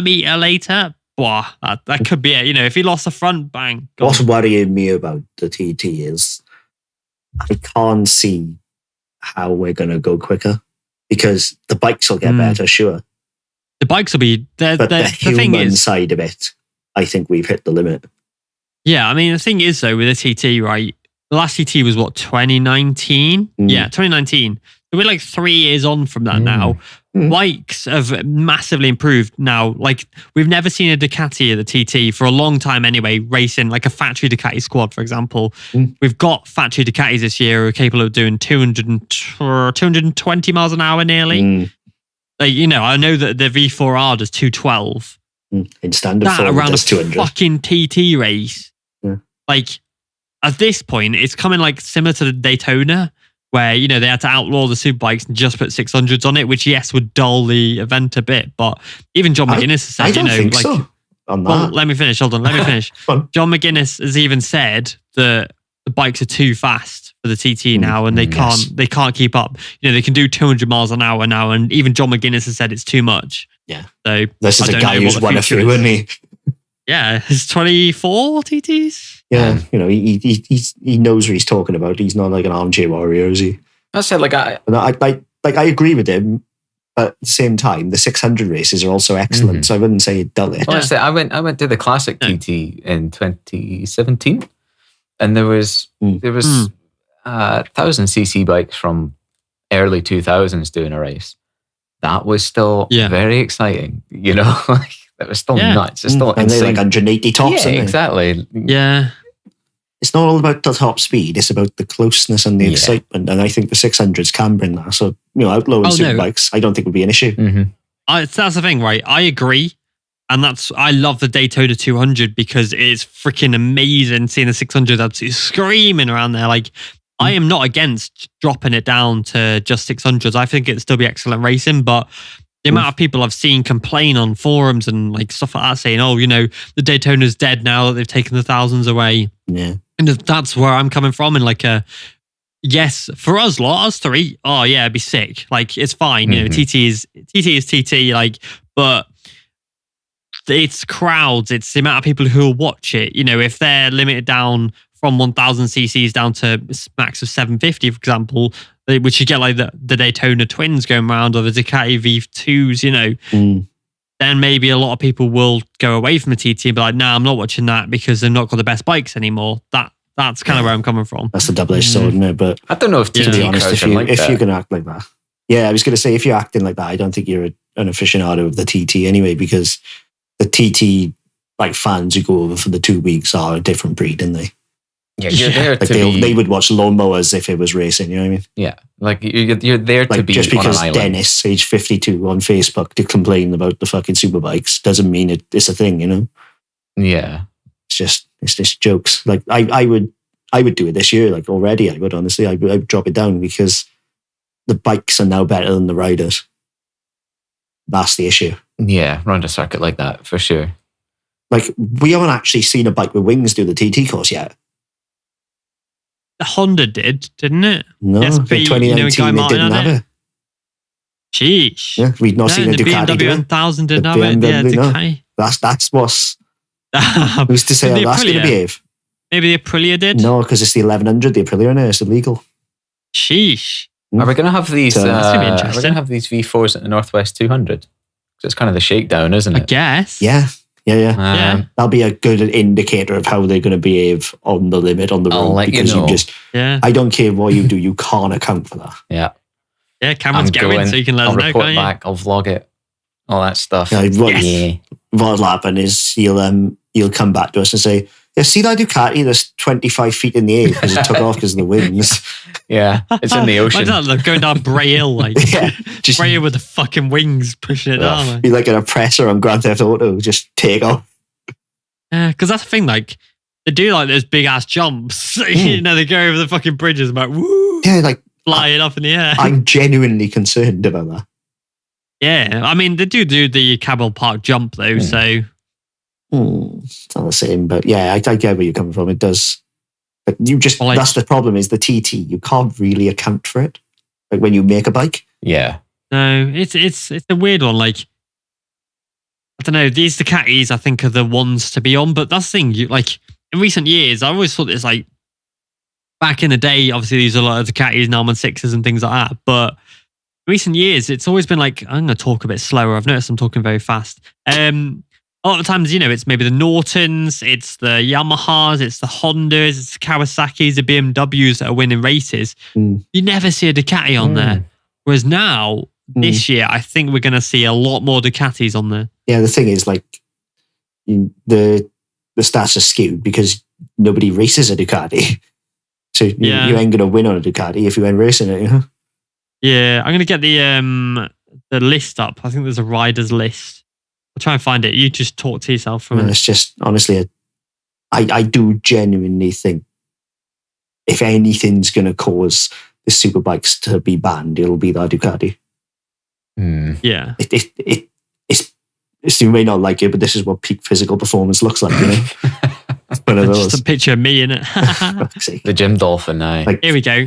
Speaker 1: meter later, that could be it. You know, if he lost the front, bang.
Speaker 2: What's worrying me about the TT is I can't see how we're going to go quicker because the bikes will get better, sure.
Speaker 1: The bikes will be...
Speaker 2: But the human side of it, I think we've hit the limit.
Speaker 1: Yeah, I mean, the thing is, though, with the TT, right? The last TT was, 2019? Yeah, 2019. So we're like 3 years on from that now. Bikes have massively improved now. Like, we've never seen a Ducati at the TT for a long time anyway, racing like a factory Ducati squad, for example. We've got factory Ducatis this year who are capable of doing 220 miles an hour nearly. Like, you know, I know that the V4R does 212.
Speaker 2: In standard form,
Speaker 1: around
Speaker 2: does 200.
Speaker 1: Fucking TT race. Like, at this point, it's coming like similar to the Daytona, where, you know, they had to outlaw the Superbikes and just put 600s on it, which, yes, would dull the event a bit. But even John McGuinness has said,
Speaker 2: I don't think
Speaker 1: like,
Speaker 2: so.
Speaker 1: Well, let me finish. Hold on, let me finish. John McGuinness has even said that the bikes are too fast for the TT now, and they can't keep up. You know, they can do 200 miles an hour now, and even John McGuinness has said it's too much.
Speaker 2: Yeah.
Speaker 1: So
Speaker 2: this is a guy who's won a few, isn't he?
Speaker 1: Yeah, it's 24 TTs.
Speaker 2: Yeah, you know, he knows what he's talking about. He's not like an armchair warrior, is he?
Speaker 3: I said, I
Speaker 2: agree with him, but at the same time, the 600 races are also excellent. So I wouldn't say dull it.
Speaker 3: Well, I went to the classic TT in 2017, and there was 1000cc bikes from early 2000s doing a race. That was still very exciting, you know. That was still nuts. It's still
Speaker 2: and they're like 180 tops.
Speaker 3: Yeah, exactly.
Speaker 1: Yeah.
Speaker 2: It's not all about the top speed. It's about the closeness and the excitement. And I think the 600s can bring that. So, you know, outlawing superbikes, I don't think would be an issue.
Speaker 1: That's the thing, right? I agree. And I love the Daytona 200 because it's freaking amazing seeing the 600 absolutely screaming around there. Like, I am not against dropping it down to just 600s. I think it'd still be excellent racing, but the amount of people I've seen complain on forums and like stuff like that saying, oh, you know, the Daytona's dead now that they've taken the thousands away.
Speaker 2: Yeah.
Speaker 1: And that's where I'm coming from. And like, yes, for us three, oh yeah, it'd be sick. Like, it's fine. You know, TT is TT, like, but it's crowds. It's the amount of people who will watch it. You know, if they're limited down from 1000 cc's down to max of 750, for example, which you get like the Daytona twins going around or the Ducati V2s, you know, then maybe a lot of people will go away from the TT and be like, nah, I'm not watching that because they've not got the best bikes anymore. That's kind of where I'm coming from.
Speaker 2: That's the double-edged sword, isn't it? But
Speaker 3: I don't know if
Speaker 2: to be honest, if you're going to act like that. Yeah, I was going to say, if you're acting like that, I don't think you're an aficionado of the TT anyway, because the TT like fans who go over for the 2 weeks are a different breed, aren't they?
Speaker 3: Yeah, you're there
Speaker 2: like they would watch lawnmowers if it was racing, you know what I mean?
Speaker 3: Yeah, like you're there to be
Speaker 2: just because
Speaker 3: on an
Speaker 2: Dennis, age 52, on Facebook to complain about the fucking superbikes doesn't mean it's a thing, you know?
Speaker 3: Yeah.
Speaker 2: It's just jokes. Like I would do it this year, like already I would, honestly. I would drop it down because the bikes are now better than the riders. That's the issue.
Speaker 3: Yeah, round a circuit like that, for sure.
Speaker 2: Like, we haven't actually seen a bike with wings do the TT course yet.
Speaker 1: The Honda didn't it?
Speaker 2: No, in 2019 it didn't have it.
Speaker 1: Sheesh.
Speaker 2: Yeah, we'd not seen a Ducati do it.
Speaker 1: The BMW 1000 didn't have it. Yeah, Ducati.
Speaker 2: That's what's... Who's to say how that's going to behave?
Speaker 1: Maybe the Aprilia did?
Speaker 2: No, because it's the 1100, the Aprilia now, it's illegal.
Speaker 1: Sheesh.
Speaker 3: Are we going to have these?
Speaker 1: That's going to be interesting.
Speaker 3: We're going to have these V4s at the Northwest 200? Because it's kind of the shakedown, isn't it?
Speaker 1: I guess.
Speaker 2: Yeah. That'll be a good indicator of how they're going to behave on the limit on the road. Because you know. I don't care what you do, you can't account for that.
Speaker 3: Yeah.
Speaker 1: Yeah, Cameron's going, so you can let us know.
Speaker 3: I'll report back, I'll vlog it, all that stuff.
Speaker 2: What'll happen is he'll come back to us and say, Yeah, see that Ducati that's 25 feet in the air because it took off because of the winds.
Speaker 3: Yeah, it's in the ocean.
Speaker 1: Imagine that, going down Bray Hill, like
Speaker 2: just
Speaker 1: Bray Hill with the fucking wings pushing it down. Like.
Speaker 2: Be like an oppressor on Grand Theft Auto, just take off.
Speaker 1: Yeah, because that's the thing, like, they do like those big ass jumps. You know, they go over the fucking bridges and like, woo!
Speaker 2: Yeah, like
Speaker 1: flying up in the air.
Speaker 2: I'm genuinely concerned about that.
Speaker 1: Yeah, I mean, they do the Cabell Park jump though, so...
Speaker 2: It's not the same, but yeah, I get where you're coming from. It does. But you just, that's the problem is the TT. You can't really account for it. Like when you make a bike.
Speaker 3: Yeah.
Speaker 1: No, it's a weird one. Like, I don't know, these Ducatis I think are the ones to be on, but that's the thing, like, in recent years, I always thought it's like, back in the day, obviously these are a lot of Ducatis, 916s and things like that, but in recent years, it's always been like, I'm going to talk a bit slower. I've noticed I'm talking very fast. A lot of times, you know, it's maybe the Nortons, it's the Yamahas, it's the Hondas, it's the Kawasaki's, the BMWs that are winning races. You never see a Ducati on there. Whereas now, this year, I think we're going to see a lot more Ducatis on there.
Speaker 2: Yeah, the thing is, like, the stats are skewed because nobody races a Ducati. So you ain't going to win on a Ducati if you ain't racing it, you know?
Speaker 1: Yeah, I'm going to get the list up. I think there's a riders list. I'll try and find it. You just talk to yourself for a minute.
Speaker 2: It's just, honestly, I do genuinely think if anything's going to cause the Superbikes to be banned, it'll be that Ducati.
Speaker 1: Yeah.
Speaker 2: You may not like it, but this is what peak physical performance looks like, you know? One of those.
Speaker 1: Just a picture of me in it.
Speaker 3: The gym dolphin now.
Speaker 2: Like,
Speaker 1: here we go.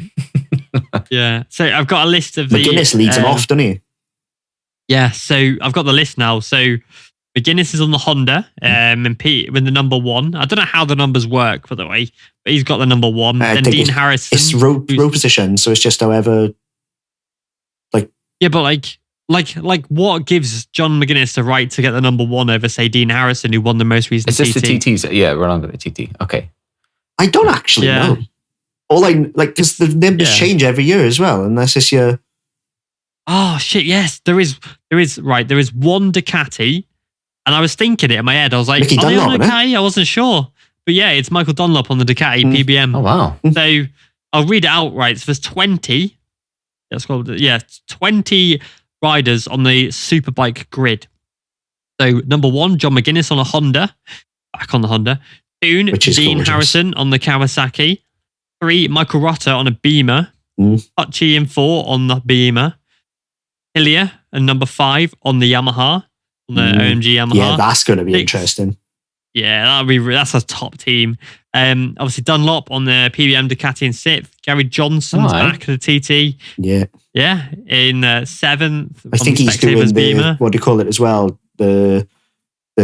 Speaker 1: Yeah. So I've got a list of
Speaker 2: McGuinness leads him off, doesn't he?
Speaker 1: Yeah, so I've got the list now. So McGuinness is on the Honda, and Pete with the number 1. I don't know how the numbers work, by the way, but he's got the number 1. Then Dean Harrison.
Speaker 2: It's row position, so it's just however. Like
Speaker 1: yeah, but like what gives John McGuinness the right to get the number 1 over, say, Dean Harrison, who won the most recent TT?
Speaker 3: It's just the TTs. Yeah, we're on to the TT. Okay.
Speaker 2: I don't actually know. All I like because the numbers change every year as well, unless it's your.
Speaker 1: Oh shit! Yes, there is right. There is one Ducati, and I was thinking it in my head. I was like, "Are they on Ducati?" I wasn't sure, but yeah, it's Michael Dunlop on the Ducati PBM.
Speaker 3: Oh wow!
Speaker 1: So I'll read it out. Right, so there's 20. That's called 20 riders on the Superbike grid. So number 1, John McGuinness on a Honda, back on the Honda. 2, Dean Harrison on the Kawasaki. 3, Michael Rotter on a Beamer. Hutchie in 4 on the Beamer. Hillier and number 5 on the Yamaha, on the OMG Yamaha.
Speaker 2: Yeah, that's going to be interesting.
Speaker 1: Yeah, that's a top team. Obviously Dunlop on the PBM Ducati in 6th. Gary Johnson's back at the TT.
Speaker 2: Yeah.
Speaker 1: Yeah, in 7th.
Speaker 2: I think he's doing the, what do you call it as well? The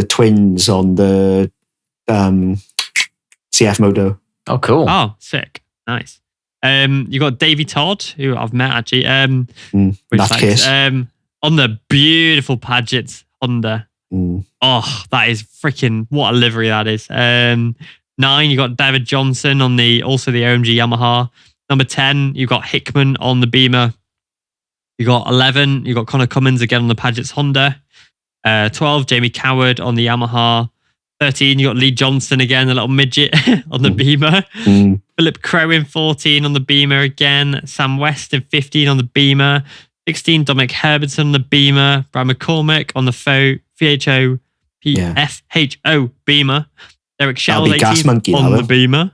Speaker 2: twins on the CF Moto.
Speaker 3: Oh, cool.
Speaker 1: Oh, sick. Nice. You got Davey Todd, who I've met actually.
Speaker 2: That case.
Speaker 1: On the beautiful Paget Honda. Oh, that is freaking, what a livery that is. 9, you got David Johnson on the OMG Yamaha. Number 10, you got Hickman on the Beamer. You got 11, you got Connor Cummins again on the Paget's Honda. 12, Jamie Coward on the Yamaha. 13, you got Lee Johnson again, a little midget on the Beamer. Philip Crow in 14 on the Beamer again. Sam West in 15 on the Beamer. 16, Dominic Herbertson on the Beamer. Brian McCormick on the FHO Beamer. Derek Shell 18 on the Beamer.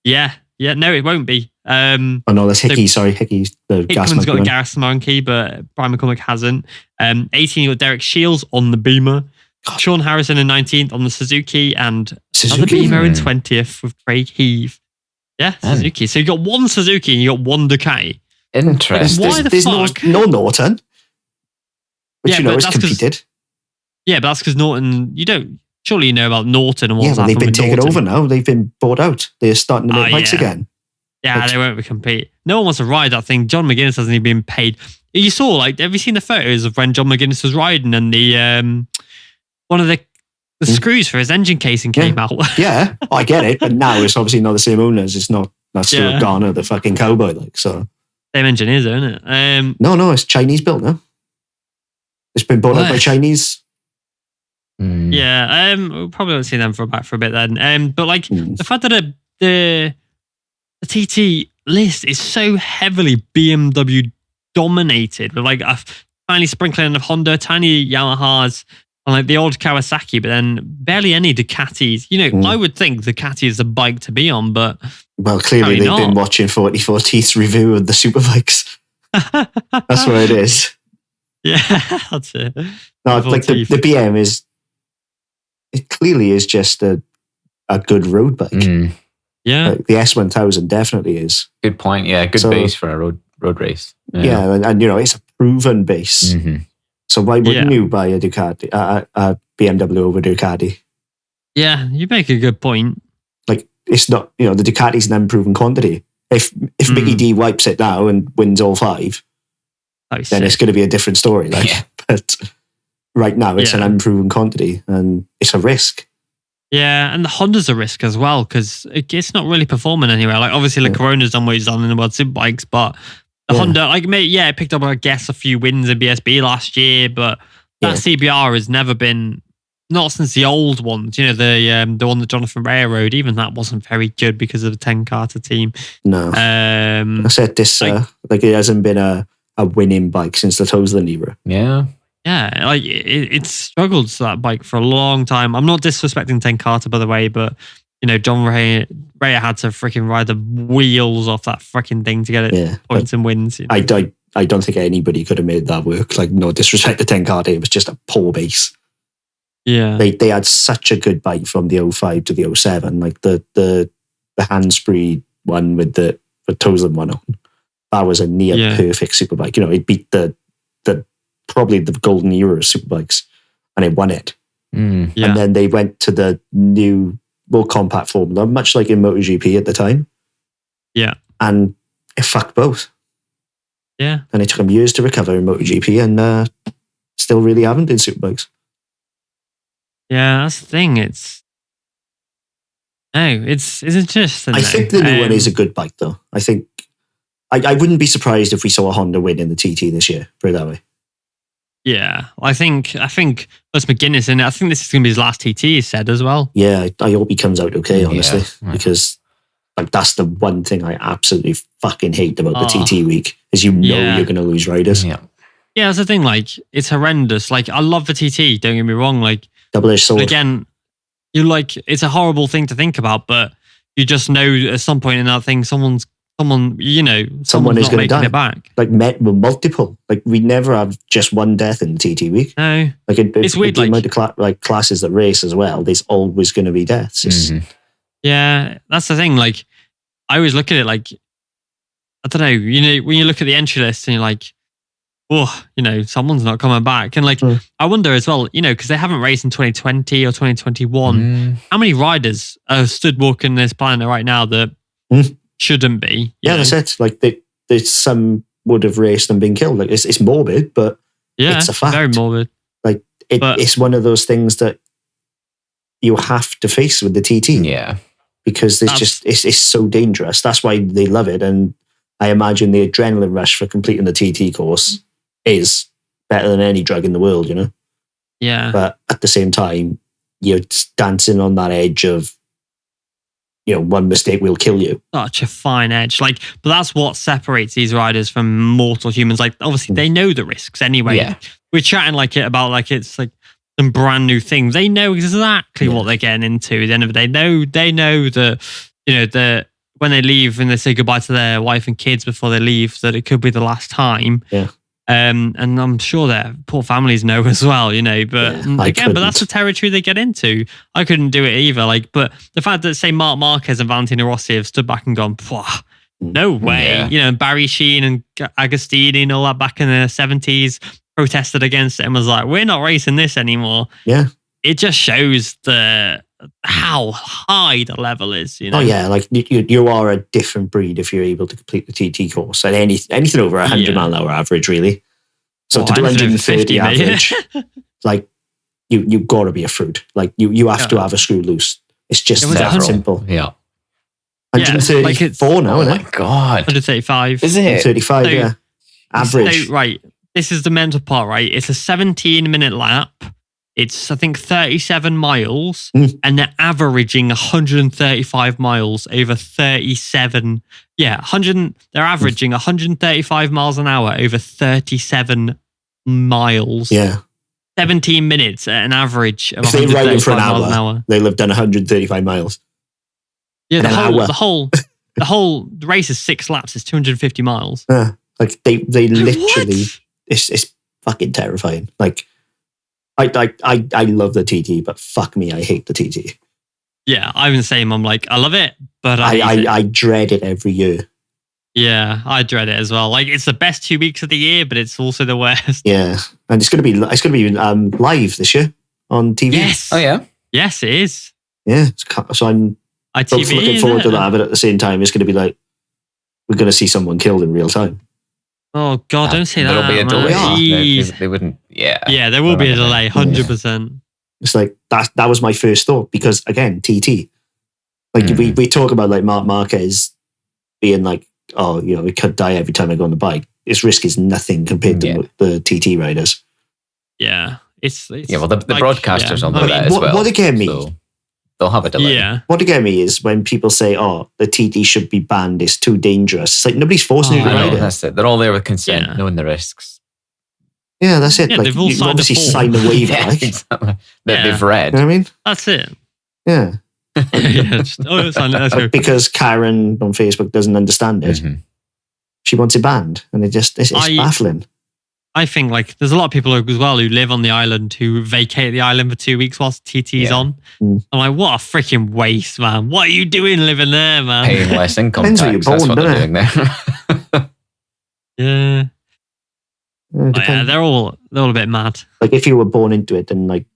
Speaker 1: Yeah. No, it won't be.
Speaker 2: No, that's Hickey. Sorry, Hickey's the gas monkey.
Speaker 1: Hickman's got a gas monkey, but Brian McCormick hasn't. 18, you got Derek Shields on the Beamer. God. Sean Harrison in 19th on the Suzuki, and another Beamer in 20th with Craig Heave. Yeah, Suzuki. So you got one Suzuki and you got one Ducati.
Speaker 3: Interesting.
Speaker 1: Why the fuck?
Speaker 2: No Norton, which you know is competed.
Speaker 1: Yeah, but that's because Norton, surely you know about Norton and what's happening.
Speaker 2: They've been taken over now. They've been bought out. They're starting to make bikes again.
Speaker 1: Yeah, they won't compete. No one wants to ride that thing. John McGuinness hasn't even been paid. You saw, have you seen the photos of when John McGuinness was riding and the one of the screws for his engine casing came out?
Speaker 2: Yeah, I get it. But now it's obviously not the same owners. It's not Stuart Garner, the fucking cowboy. So
Speaker 1: same engineers, isn't it?
Speaker 2: No, it's Chinese built now. It's been bought out by Chinese.
Speaker 1: Yeah, we probably won't see them for a bit then. But like the fact that the TT list is so heavily BMW dominated, with like a tiny sprinkling of Honda, tiny Yamahas, and like the old Kawasaki, but then barely any Ducatis. You know, I would think Ducati is the bike to be on, but
Speaker 2: clearly they've been watching 44 Teeth's review of the Superbikes. That's what it is.
Speaker 1: Yeah, that's it.
Speaker 2: No, like the BM it clearly is just a good road bike.
Speaker 1: Yeah,
Speaker 2: like the S1000 definitely is.
Speaker 3: Good point. Yeah, good base for a road race.
Speaker 2: Yeah, and you know it's a proven base. So why wouldn't you buy a Ducati, a BMW over Ducati?
Speaker 1: Yeah, you make a good point.
Speaker 2: Like it's not, you know, the Ducati's an unproven quantity. If Mickey D wipes it now and wins all 5, then it's going to be a different story. Like, but right now it's an unproven quantity and it's a risk.
Speaker 1: Yeah, and the Honda's a risk as well because it's not really performing anywhere. Like obviously, the Corona's done what he's done in the World Superbikes, but the Honda, like, it picked up, I guess, a few wins in BSB last year, but that CBR has never been, not since the old ones. You know, the one that Jonathan Rea rode. Even that wasn't very good because of the 10 Carter team.
Speaker 2: No, I said this. Like it hasn't been a winning bike since the Tosland era.
Speaker 1: Yeah, like it's struggled to that bike for a long time. I'm not disrespecting 10 Carter, by the way, but you know, John Rea had to freaking ride the wheels off that freaking thing to get it points and wins. You know?
Speaker 2: I don't think anybody could have made that work. Like, no disrespect to 10 Carter, it was just a poor base.
Speaker 1: Yeah,
Speaker 2: they had such a good bike from the 05 to the 07. Like the Hansbury one with the Tosland one on, that was a near perfect superbike. You know, it beat the probably the golden era of superbikes, and it won it. And then they went to the new, more compact formula, much like in MotoGP at the time.
Speaker 1: Yeah,
Speaker 2: and it fucked both.
Speaker 1: Yeah,
Speaker 2: and it took them years to recover in MotoGP, and still really haven't in superbikes.
Speaker 1: Yeah, that's the thing. It's interesting.
Speaker 2: I think the new one is a good bike, though. I think I wouldn't be surprised if we saw a Honda win in the TT this year. Put it that way.
Speaker 1: Yeah, I think that's McGuinness, and I think this is going to be his last TT. He said as well.
Speaker 2: Yeah, I hope he comes out okay, honestly, because like that's the one thing I absolutely fucking hate about the TT week is you're going to lose riders.
Speaker 1: Yeah, that's the thing. Like it's horrendous. Like I love the TT. Don't get me wrong. Like
Speaker 2: double-edged sword.
Speaker 1: Again, you like it's a horrible thing to think about, but you just know at some point in that thing, someone is not making it back.
Speaker 2: Like multiple. Like we never have just one death in the TT week.
Speaker 1: No,
Speaker 2: like it's weird. The amount of classes that race as well, there's always going to be deaths.
Speaker 1: Yeah, that's the thing. Like I always look at it like I don't know. You know, when you look at the entry list and you're like, oh, you know, someone's not coming back, and like I wonder as well, you know, because they haven't raced in 2020 or 2021. How many riders are stood walking this planet right now that shouldn't be?
Speaker 2: Yeah, that's it. Like some would have raced and been killed. Like it's morbid, but it's a fact.
Speaker 1: Very morbid.
Speaker 2: Like it's one of those things that you have to face with the TT.
Speaker 3: Yeah,
Speaker 2: because it's so dangerous. That's why they love it, and I imagine the adrenaline rush for completing the TT course is better than any drug in the world. You know.
Speaker 1: Yeah.
Speaker 2: But at the same time, you're dancing on that edge of, you know, one mistake will kill you. Such
Speaker 1: a fine edge. Like, but that's what separates these riders from mortal humans. Like, obviously, they know the risks anyway. Yeah. We're chatting it's like some brand new things. They know exactly what they're getting into. At the end of the day, they know that, you know, that when they leave and they say goodbye to their wife and kids before they leave, that it could be the last time.
Speaker 2: Yeah.
Speaker 1: And I'm sure their poor families know as well, you know, but but that's the territory they get into. I couldn't do it either. Like, but the fact that, say, Marc Marquez and Valentino Rossi have stood back and gone, no way. Yeah. You know, Barry Sheen and Agostini and all that back in the 70s protested against it and was like, we're not racing this anymore.
Speaker 2: Yeah.
Speaker 1: It just shows how high the level is, you know?
Speaker 2: Oh yeah, like you are a different breed if you're able to complete the TT course at anything over 100 mile an hour average, really. So to do 130 average, like you've got to be a fruit. Like you have to have a screw loose. It's just that simple.
Speaker 3: Yeah.
Speaker 2: 134 now, isn't it?
Speaker 3: Oh my God.
Speaker 1: 135.
Speaker 3: Is it?
Speaker 2: 135, yeah. Average.
Speaker 1: So, right. This is the mental part, right? It's a 17-minute lap. It's, I think, 37 miles, and they're averaging 135 miles over 37. Yeah, they're averaging 135 miles an hour over 37 miles.
Speaker 2: Yeah.
Speaker 1: 17 minutes at an average of
Speaker 2: if they
Speaker 1: 135
Speaker 2: ride
Speaker 1: miles an hour.
Speaker 2: They'll have done 135 miles.
Speaker 1: Yeah, the whole race is 6 laps. It's 250 miles.
Speaker 2: Yeah, like they literally,
Speaker 1: what?
Speaker 2: It's fucking terrifying. Like, I love the TT, but fuck me, I hate the TT.
Speaker 1: Yeah, I'm the same. I'm like, I love it, but I
Speaker 2: dread it every year.
Speaker 1: Yeah, I dread it as well. Like, it's the best 2 weeks of the year, but it's also the worst.
Speaker 2: Yeah, and it's gonna be live this year on TV.
Speaker 1: Yes.
Speaker 3: Oh yeah.
Speaker 1: Yes, it is.
Speaker 2: Yeah, so I'm looking forward to that. But at the same time, it's gonna be like we're gonna see someone killed in real time.
Speaker 1: Oh God, don't say that.
Speaker 3: There'll be a delay. They wouldn't. Yeah.
Speaker 1: Yeah, there will be a delay. 100%.
Speaker 2: It's like that was my first thought because again, TT. Like we talk about like Marc Marquez being like, oh, you know, we could die every time I go on the bike. Its risk is nothing compared to the TT riders.
Speaker 1: Yeah, it's
Speaker 3: well, the broadcasters will know that as well.
Speaker 2: What again me?
Speaker 3: So they'll have a delay.
Speaker 1: Yeah.
Speaker 2: What again me is when people say, oh, the TT should be banned. It's too dangerous. It's like nobody's forcing you to ride it.
Speaker 3: That's it. They're all there with consent, knowing the risks.
Speaker 2: Yeah, that's it.
Speaker 1: Yeah,
Speaker 2: like,
Speaker 1: they've all
Speaker 2: you obviously signed a waiver.
Speaker 3: Exactly. That they've read.
Speaker 2: You know what I mean?
Speaker 1: That's it.
Speaker 2: Yeah. Because Karen on Facebook doesn't understand it. Mm-hmm. She wants it banned, and it's baffling.
Speaker 1: I think like there's a lot of people as well who live on the island who vacate the island for 2 weeks whilst TT's on. I'm like, what a freaking waste, man! What are you doing living there, man?
Speaker 3: Paying less income tax. That's what they're doing there.
Speaker 1: Yeah. Yeah, they're all a bit mad.
Speaker 2: Like if you were born into it, then like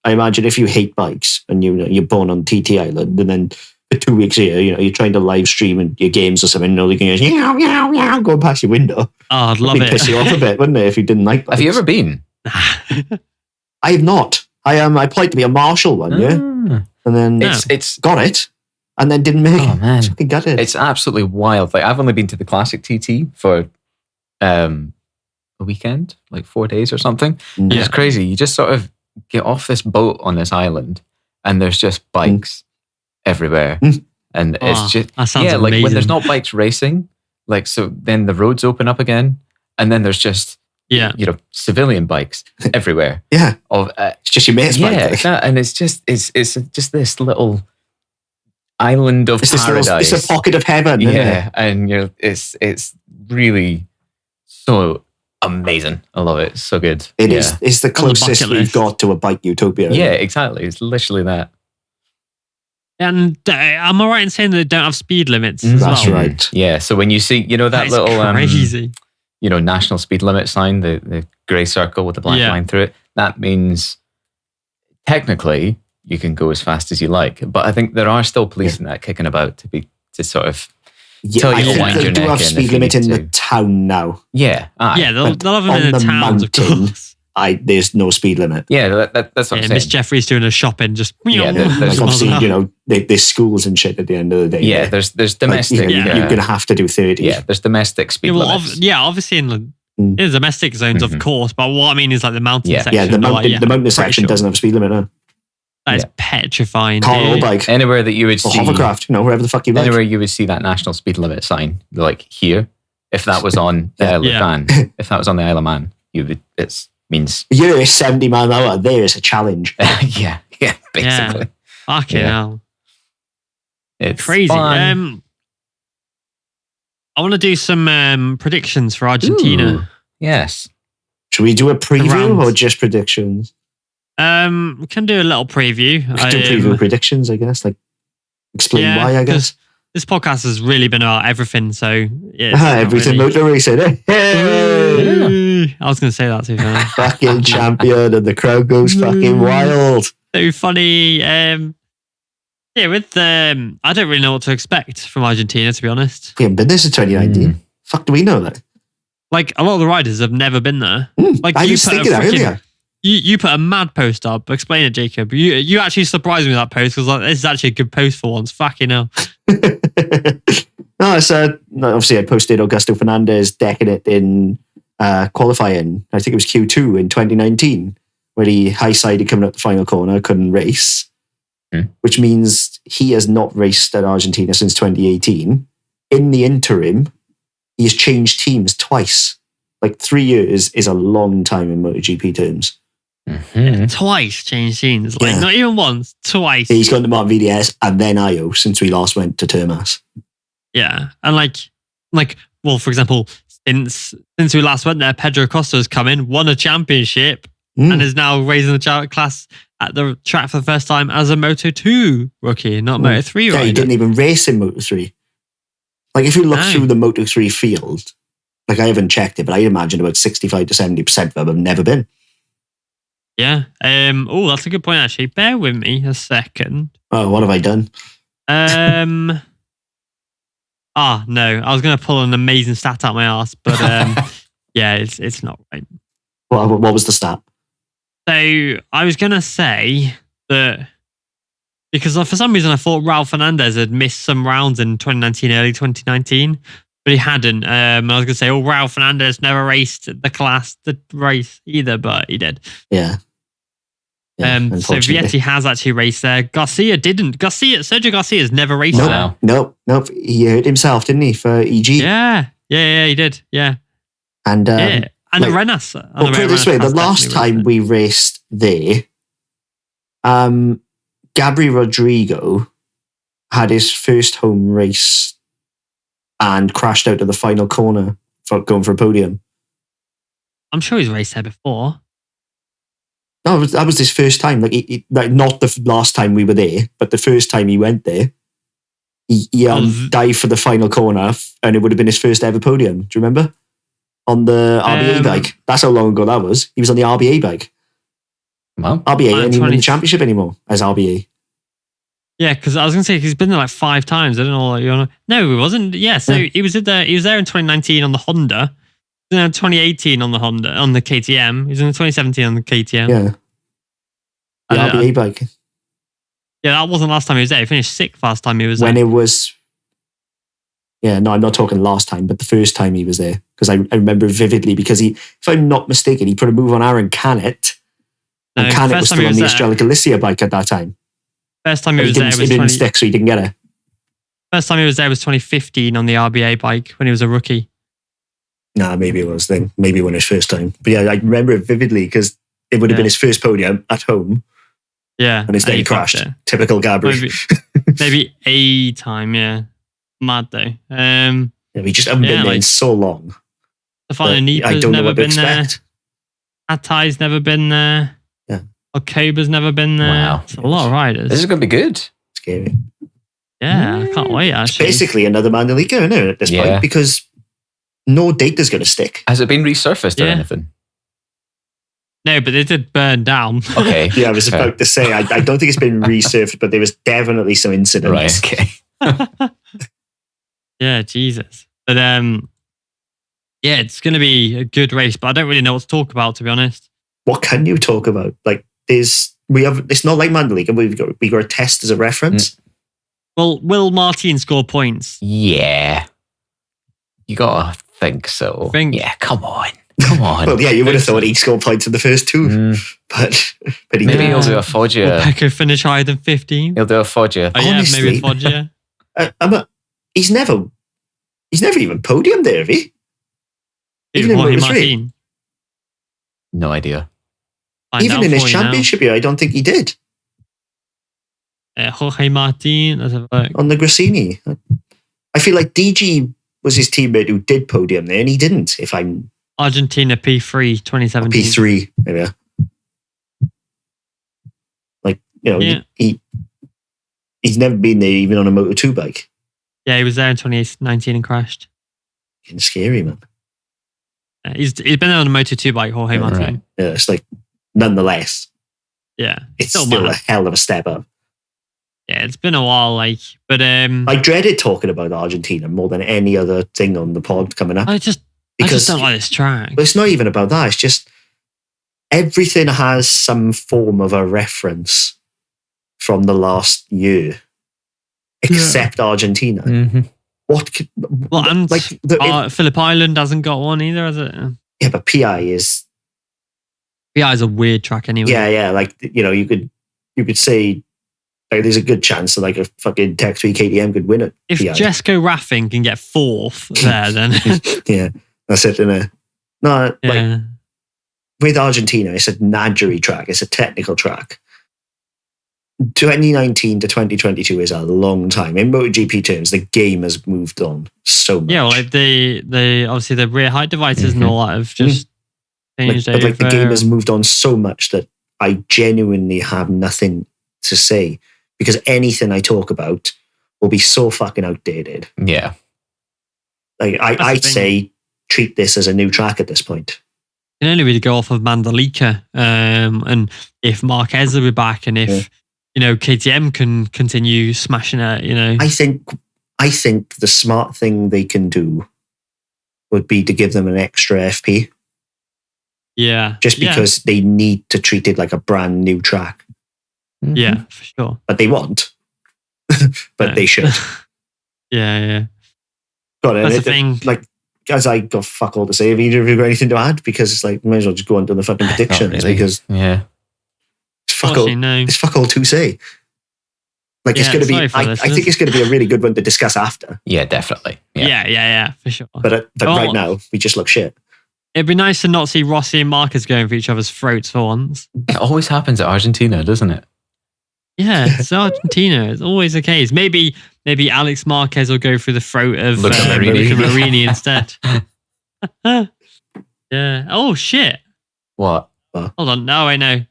Speaker 2: I imagine if you hate bikes and you're born on TT Island, and then for 2 weeks here, you're trying to live stream your games or something, you can go meow going past your window.
Speaker 1: Oh, I'd love it.
Speaker 2: Piss you off a bit, wouldn't it? If you didn't like bikes.
Speaker 3: Have you ever been?
Speaker 2: I have not. I applied to be a marshal one year, and then it's got it, and then didn't make it.
Speaker 3: Oh man,
Speaker 2: fucking got it.
Speaker 3: It's absolutely wild. Like I've only been to the classic TT for a weekend, like 4 days or something. Yeah. It's crazy. You just sort of get off this boat on this island, and there's just bikes everywhere, and it's just
Speaker 1: that sounds amazing.
Speaker 3: Like when there's not bikes racing, like so then the roads open up again, and then there's just civilian bikes everywhere.
Speaker 2: Yeah, it's just your mate's bike.
Speaker 3: Yeah, and it's just this little island of paradise.
Speaker 2: It's a pocket of heaven.
Speaker 3: Yeah, and it's really so amazing. I love it. It's so good.
Speaker 2: It is. It's the closest we've got to a bike utopia.
Speaker 3: Yeah, exactly. It's literally that.
Speaker 1: And am I right in saying that they don't have speed limits as
Speaker 2: That's
Speaker 1: well?
Speaker 2: right.
Speaker 3: Yeah. So when you see, that little
Speaker 1: crazy.
Speaker 3: National speed limit sign, the grey circle with the black line through it, that means technically you can go as fast as you like. But I think there are still police in that kicking about to sort of tell you to wind your neck in.
Speaker 2: They do have speed limit in the town now.
Speaker 3: Yeah.
Speaker 1: Yeah, they'll have them in the towns, of course.
Speaker 2: There's no speed limit.
Speaker 3: Yeah, that's what I'm saying.
Speaker 1: Miss Jeffrey's doing a shopping, just
Speaker 2: there's obviously, there's schools and shit at the end of the day.
Speaker 3: Yeah, there's domestic.
Speaker 2: You're going to have to do 30.
Speaker 3: Yeah, there's domestic speed limits.
Speaker 1: Obviously in the domestic zones, of course. But what I mean is like the mountain section.
Speaker 2: Yeah, the mountain section doesn't have a speed limit. No.
Speaker 1: That is petrifying.
Speaker 2: Car or bike.
Speaker 3: Anywhere that you would see.
Speaker 2: Or hovercraft, wherever the fuck you like.
Speaker 3: Anywhere you would see that national speed limit sign, like here, if that was on the Isle of Man, if that was on the Isle of Man, means
Speaker 2: you're 70 miles an hour. There is a challenge.
Speaker 3: yeah, basically.
Speaker 1: Fucking hell.
Speaker 3: It's
Speaker 1: crazy.
Speaker 3: Fun.
Speaker 1: I want to do some predictions for Argentina.
Speaker 3: Ooh, yes.
Speaker 2: Should we do a preview or just predictions?
Speaker 1: We can do a little preview.
Speaker 2: We can do preview predictions, I guess. Like explain why, I guess.
Speaker 1: This podcast has really been about everything, so
Speaker 2: Everything Moto Racing.
Speaker 1: Hey! I was going to say that too.
Speaker 2: Fucking champion, and the crowd goes fucking wild.
Speaker 1: So funny. I don't really know what to expect from Argentina, to be honest.
Speaker 2: We haven't been there since 2019. Fuck, do we know that?
Speaker 1: Like a lot of the riders have never been there. Like
Speaker 2: I was thinking that earlier.
Speaker 1: You put a mad post up. Explain it, Jacob. You actually surprised me with that post because this is actually a good post for once. Fucking hell.
Speaker 2: No, obviously I posted Augusto Fernandez decking it in qualifying. I think it was Q2 in 2019. where he high-sided coming up the final corner, couldn't race, which means he has not raced at Argentina since 2018. In the interim, he has changed teams twice. Like 3 years is a long time in MotoGP terms.
Speaker 1: Twice changed teams. Like not even once, twice.
Speaker 2: He's gone to Mark VDS and then IO since we last went to Termas.
Speaker 1: Yeah. And well, for example, since we last went there, Pedro Acosta's come in, won a championship, and is now raising the class at the track for the first time as a Moto2 rookie, not Moto3 rider.
Speaker 2: Yeah, he didn't even race in Moto3. Like, if you look through the Moto3 field, like, I haven't checked it, but I imagine about 65 to 70% of them have never been.
Speaker 1: Yeah. That's a good point, actually. Bear with me a second.
Speaker 2: Oh, what have I done?
Speaker 1: No. I was going to pull an amazing stat out my ass, but yeah, it's not right.
Speaker 2: What was the stat?
Speaker 1: So I was going to say that because for some reason I thought Raul Fernandez had missed some rounds in 2019, early 2019, but he hadn't. And I was going to say, Raul Fernandez never raced the race either, but he did.
Speaker 2: Yeah.
Speaker 1: So Vietti has actually raced there. Garcia didn't. Sergio Garcia has never raced there.
Speaker 2: Nope. He hurt himself, didn't he, for EG?
Speaker 1: Yeah, he did. Yeah.
Speaker 2: And
Speaker 1: and Arenas.
Speaker 2: Well, put it this way, the last time we raced there, Gabri Rodrigo had his first home race and crashed out of the final corner for going for a podium.
Speaker 1: I'm sure he's raced there before.
Speaker 2: No, that was his first time. Like not the last time we were there, but the first time he went there, he dived for the final corner, and it would have been his first ever podium. Do you remember? On the RBA bike. That's how long ago that was. He was on the RBA bike.
Speaker 3: Wow.
Speaker 2: RBA ain't even in the championship anymore as RBA.
Speaker 1: Yeah, because I was going to say he's been there like 5 times. I don't know. No, he wasn't. Yeah, so he was there. He was there in 2019 on the Honda. He was in 2018 on the Honda on the KTM. He was in 2017 on the KTM.
Speaker 2: Yeah. The RBA bike.
Speaker 1: Yeah, that wasn't last time he was there. He finished 6th last time he was there.
Speaker 2: When it was. Yeah, no, I'm not talking last time, but the first time he was there. Because I remember vividly, because if I'm not mistaken, he put a move on Aaron Canet. And Canet was still on the Estrella Galicia bike at that time.
Speaker 1: First time he was there was
Speaker 2: he didn't stick, so he didn't get it.
Speaker 1: First time he was there was 2015 on the RBA bike when he was a rookie.
Speaker 2: Nah, maybe it was then. Maybe when his first time. But yeah, I remember it vividly because it would have been his first podium at home.
Speaker 1: Yeah.
Speaker 2: And instead he crashed. Typical Gabri.
Speaker 1: Maybe a time, yeah. Mad though.
Speaker 2: We just haven't been there in so long.
Speaker 1: Stefano Nipa's never been there. Atai's never been there.
Speaker 2: Yeah.
Speaker 1: Okaba's never been there.
Speaker 3: Wow.
Speaker 1: It's a lot of riders.
Speaker 3: This is going to be good.
Speaker 2: Scary.
Speaker 1: Yeah, I can't wait actually.
Speaker 2: It's basically another Mandalika, isn't it, at this point? Because no data's going to stick.
Speaker 3: Has it been resurfaced or anything?
Speaker 1: No, but it did burn down.
Speaker 3: Okay.
Speaker 2: Yeah, I was about to say, I don't think it's been resurfaced, but there was definitely some incidents.
Speaker 3: Right, okay.
Speaker 1: Yeah, Jesus. But yeah, it's going to be a good race, but I don't really know what to talk about, to be honest.
Speaker 2: What can you talk about? Like, it's not like Mandalika. We got a test as a reference.
Speaker 1: Well, will Martin score points?
Speaker 3: Yeah. You got to think so. Yeah, come on.
Speaker 2: Well, yeah, you would have thought he'd score points in the first 2. But he
Speaker 3: maybe he'll do a Foggia.
Speaker 1: Will Pecco finish higher than 15?
Speaker 3: He'll do a Foggia.
Speaker 1: Oh, yeah, maybe a Foggia.
Speaker 2: He's never even podiumed there, have he? Even in Moto3?
Speaker 3: No idea.
Speaker 2: Even in his championship year, I don't think he did.
Speaker 1: Jorge Martin, let's have a look.
Speaker 2: On the Grassini. I feel like DG was his teammate who did podium there, and he didn't, if I'm...
Speaker 1: Argentina P3, 2017.
Speaker 2: P3, maybe. Like, he's never been there even on a Moto2 bike.
Speaker 1: Yeah, he was there in 2019 and crashed.
Speaker 2: Getting scary, man.
Speaker 1: He's been there on a Moto2 bike, Jorge Martin. Right.
Speaker 2: Yeah, it's like, nonetheless.
Speaker 1: Yeah.
Speaker 2: It's still a hell of a step up.
Speaker 1: Yeah, it's been a while, but...
Speaker 2: I dreaded talking about Argentina more than any other thing on the pod coming up.
Speaker 1: I just don't like this track.
Speaker 2: But it's not even about that. It's just everything has some form of a reference from the last year, except Argentina.
Speaker 3: Mm-hmm.
Speaker 1: Phillip Island hasn't got one either, has it?
Speaker 2: Yeah, but PI is
Speaker 1: PI is a weird track anyway.
Speaker 2: Yeah. Like, you could say like, there's a good chance that like a fucking Tech 3 KTM could win it.
Speaker 1: If Jesko Raffin can get 4th there, then
Speaker 2: yeah, that's it. Like with Argentina, it's a Nadgery track. It's a technical track. 2019 to 2022 is a long time. In MotoGP terms, the game has moved on so much.
Speaker 1: Yeah, well, like the obviously the rear height devices and all that have just changed over.
Speaker 2: But the game has moved on so much that I genuinely have nothing to say because anything I talk about will be so fucking outdated.
Speaker 3: Yeah.
Speaker 2: Like I'd say treat this as a new track at this point.
Speaker 1: You can only really go off of Mandalika, and if Marquez will be back, and if KTM can continue smashing it.
Speaker 2: I think the smart thing they can do would be to give them an extra FP.
Speaker 1: Yeah,
Speaker 2: just because they need to treat it like a brand new track.
Speaker 3: Mm-hmm.
Speaker 1: Yeah, for sure.
Speaker 2: But they won't. But they should.
Speaker 1: Yeah.
Speaker 2: Got it.
Speaker 1: That's the thing.
Speaker 2: Like, guys, I got fuck all to say. Have you got anything to add? Because it's like, might as well just go on to the fucking predictions.
Speaker 3: Really.
Speaker 2: Because it's fuck all to say. Like, it's going to be. I think it's going to be a really good one to discuss after.
Speaker 3: Yeah, definitely.
Speaker 1: Yeah, for sure.
Speaker 2: But right now, we just look shit.
Speaker 1: It'd be nice to not see Rossi and Marquez going for each other's throats for once.
Speaker 3: It always happens at Argentina, doesn't it?
Speaker 1: Yeah, it's Argentina. It's always the case. Maybe Alex Marquez will go through the throat of Luca Marini instead. Yeah. Oh, shit.
Speaker 3: What?
Speaker 1: Hold on. Now I know.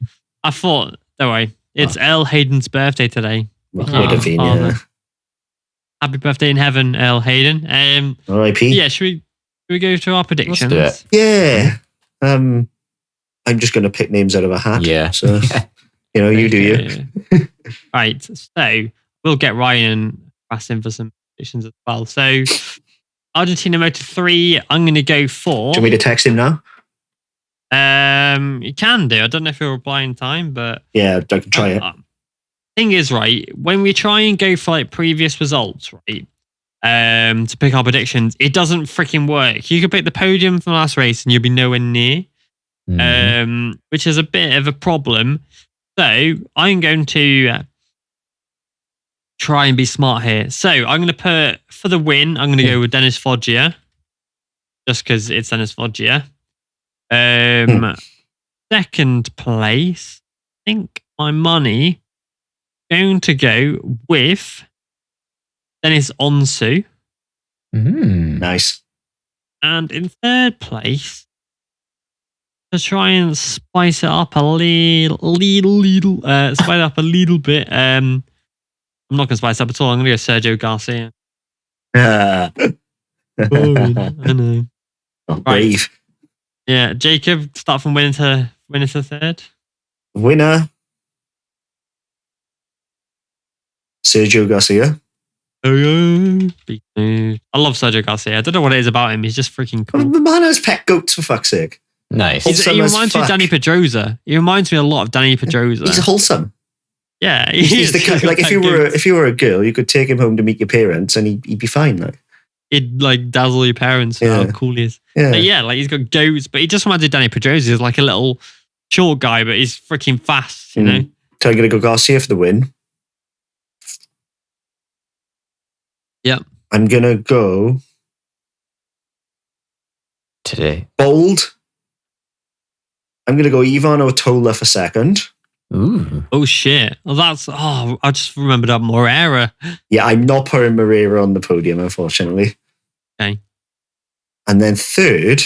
Speaker 1: I thought, don't worry. It's El Hayden's birthday today.
Speaker 2: Would have been, yeah.
Speaker 1: Happy birthday in heaven, El Hayden.
Speaker 2: R.I.P.
Speaker 1: Yeah, should we go to our predictions?
Speaker 3: Let's
Speaker 2: do it. Yeah. I'm just going to pick names out of a hat.
Speaker 3: Yeah.
Speaker 2: So, you do you.
Speaker 1: Right. So we'll get Ryan fast in for some predictions as well. So Argentina Moto 3, I'm going to go for.
Speaker 2: Do you want me to text him now?
Speaker 1: You can do. I don't know if he'll reply in time, but
Speaker 2: yeah, I can try it.
Speaker 1: Thing is, right, when we try and go for like previous results, right, to pick our predictions, it doesn't freaking work. You could pick the podium from last race and you'll be nowhere near, which is a bit of a problem. So I'm going to try and be smart here. So I'm going to put, for the win, I'm going to go with Dennis Foggia, just because it's Dennis Foggia. Second place, I think my money going to go with Dennis Onsu.
Speaker 2: Nice.
Speaker 1: And in third place, to try and spice it up a little bit. I'm not going to spice it up at all. I'm going to go Sergio Garcia. I know.
Speaker 2: Not brave.
Speaker 1: Right. Yeah, Jacob, start from winner to third.
Speaker 2: Winner, Sergio Garcia.
Speaker 1: I love Sergio Garcia. I don't know what it is about him. He's just freaking cool.
Speaker 2: The man has pet goats, for fuck's sake.
Speaker 3: Nice.
Speaker 1: He reminds me of Danny Pedrosa. He reminds me a lot of Danny Pedrosa.
Speaker 2: He's wholesome.
Speaker 1: Yeah,
Speaker 2: he's the kind, like if you were a girl, you could take him home to meet your parents, and he'd be fine. Like
Speaker 1: he'd like dazzle your parents with how cool he is.
Speaker 2: Yeah,
Speaker 1: like he's got goats, but he just reminds me of Danny Pedrosa. He's like a little short guy, but he's freaking fast. You know.
Speaker 2: So I'm gonna go Garcia for the win.
Speaker 1: Yeah.
Speaker 2: I'm gonna go
Speaker 3: today.
Speaker 2: Bold. I'm gonna go Ivan Otola for second.
Speaker 3: Ooh.
Speaker 1: Oh shit. Well, I just remembered that Moreira.
Speaker 2: Yeah, I'm not putting Moreira on the podium, unfortunately.
Speaker 1: Okay.
Speaker 2: And then third,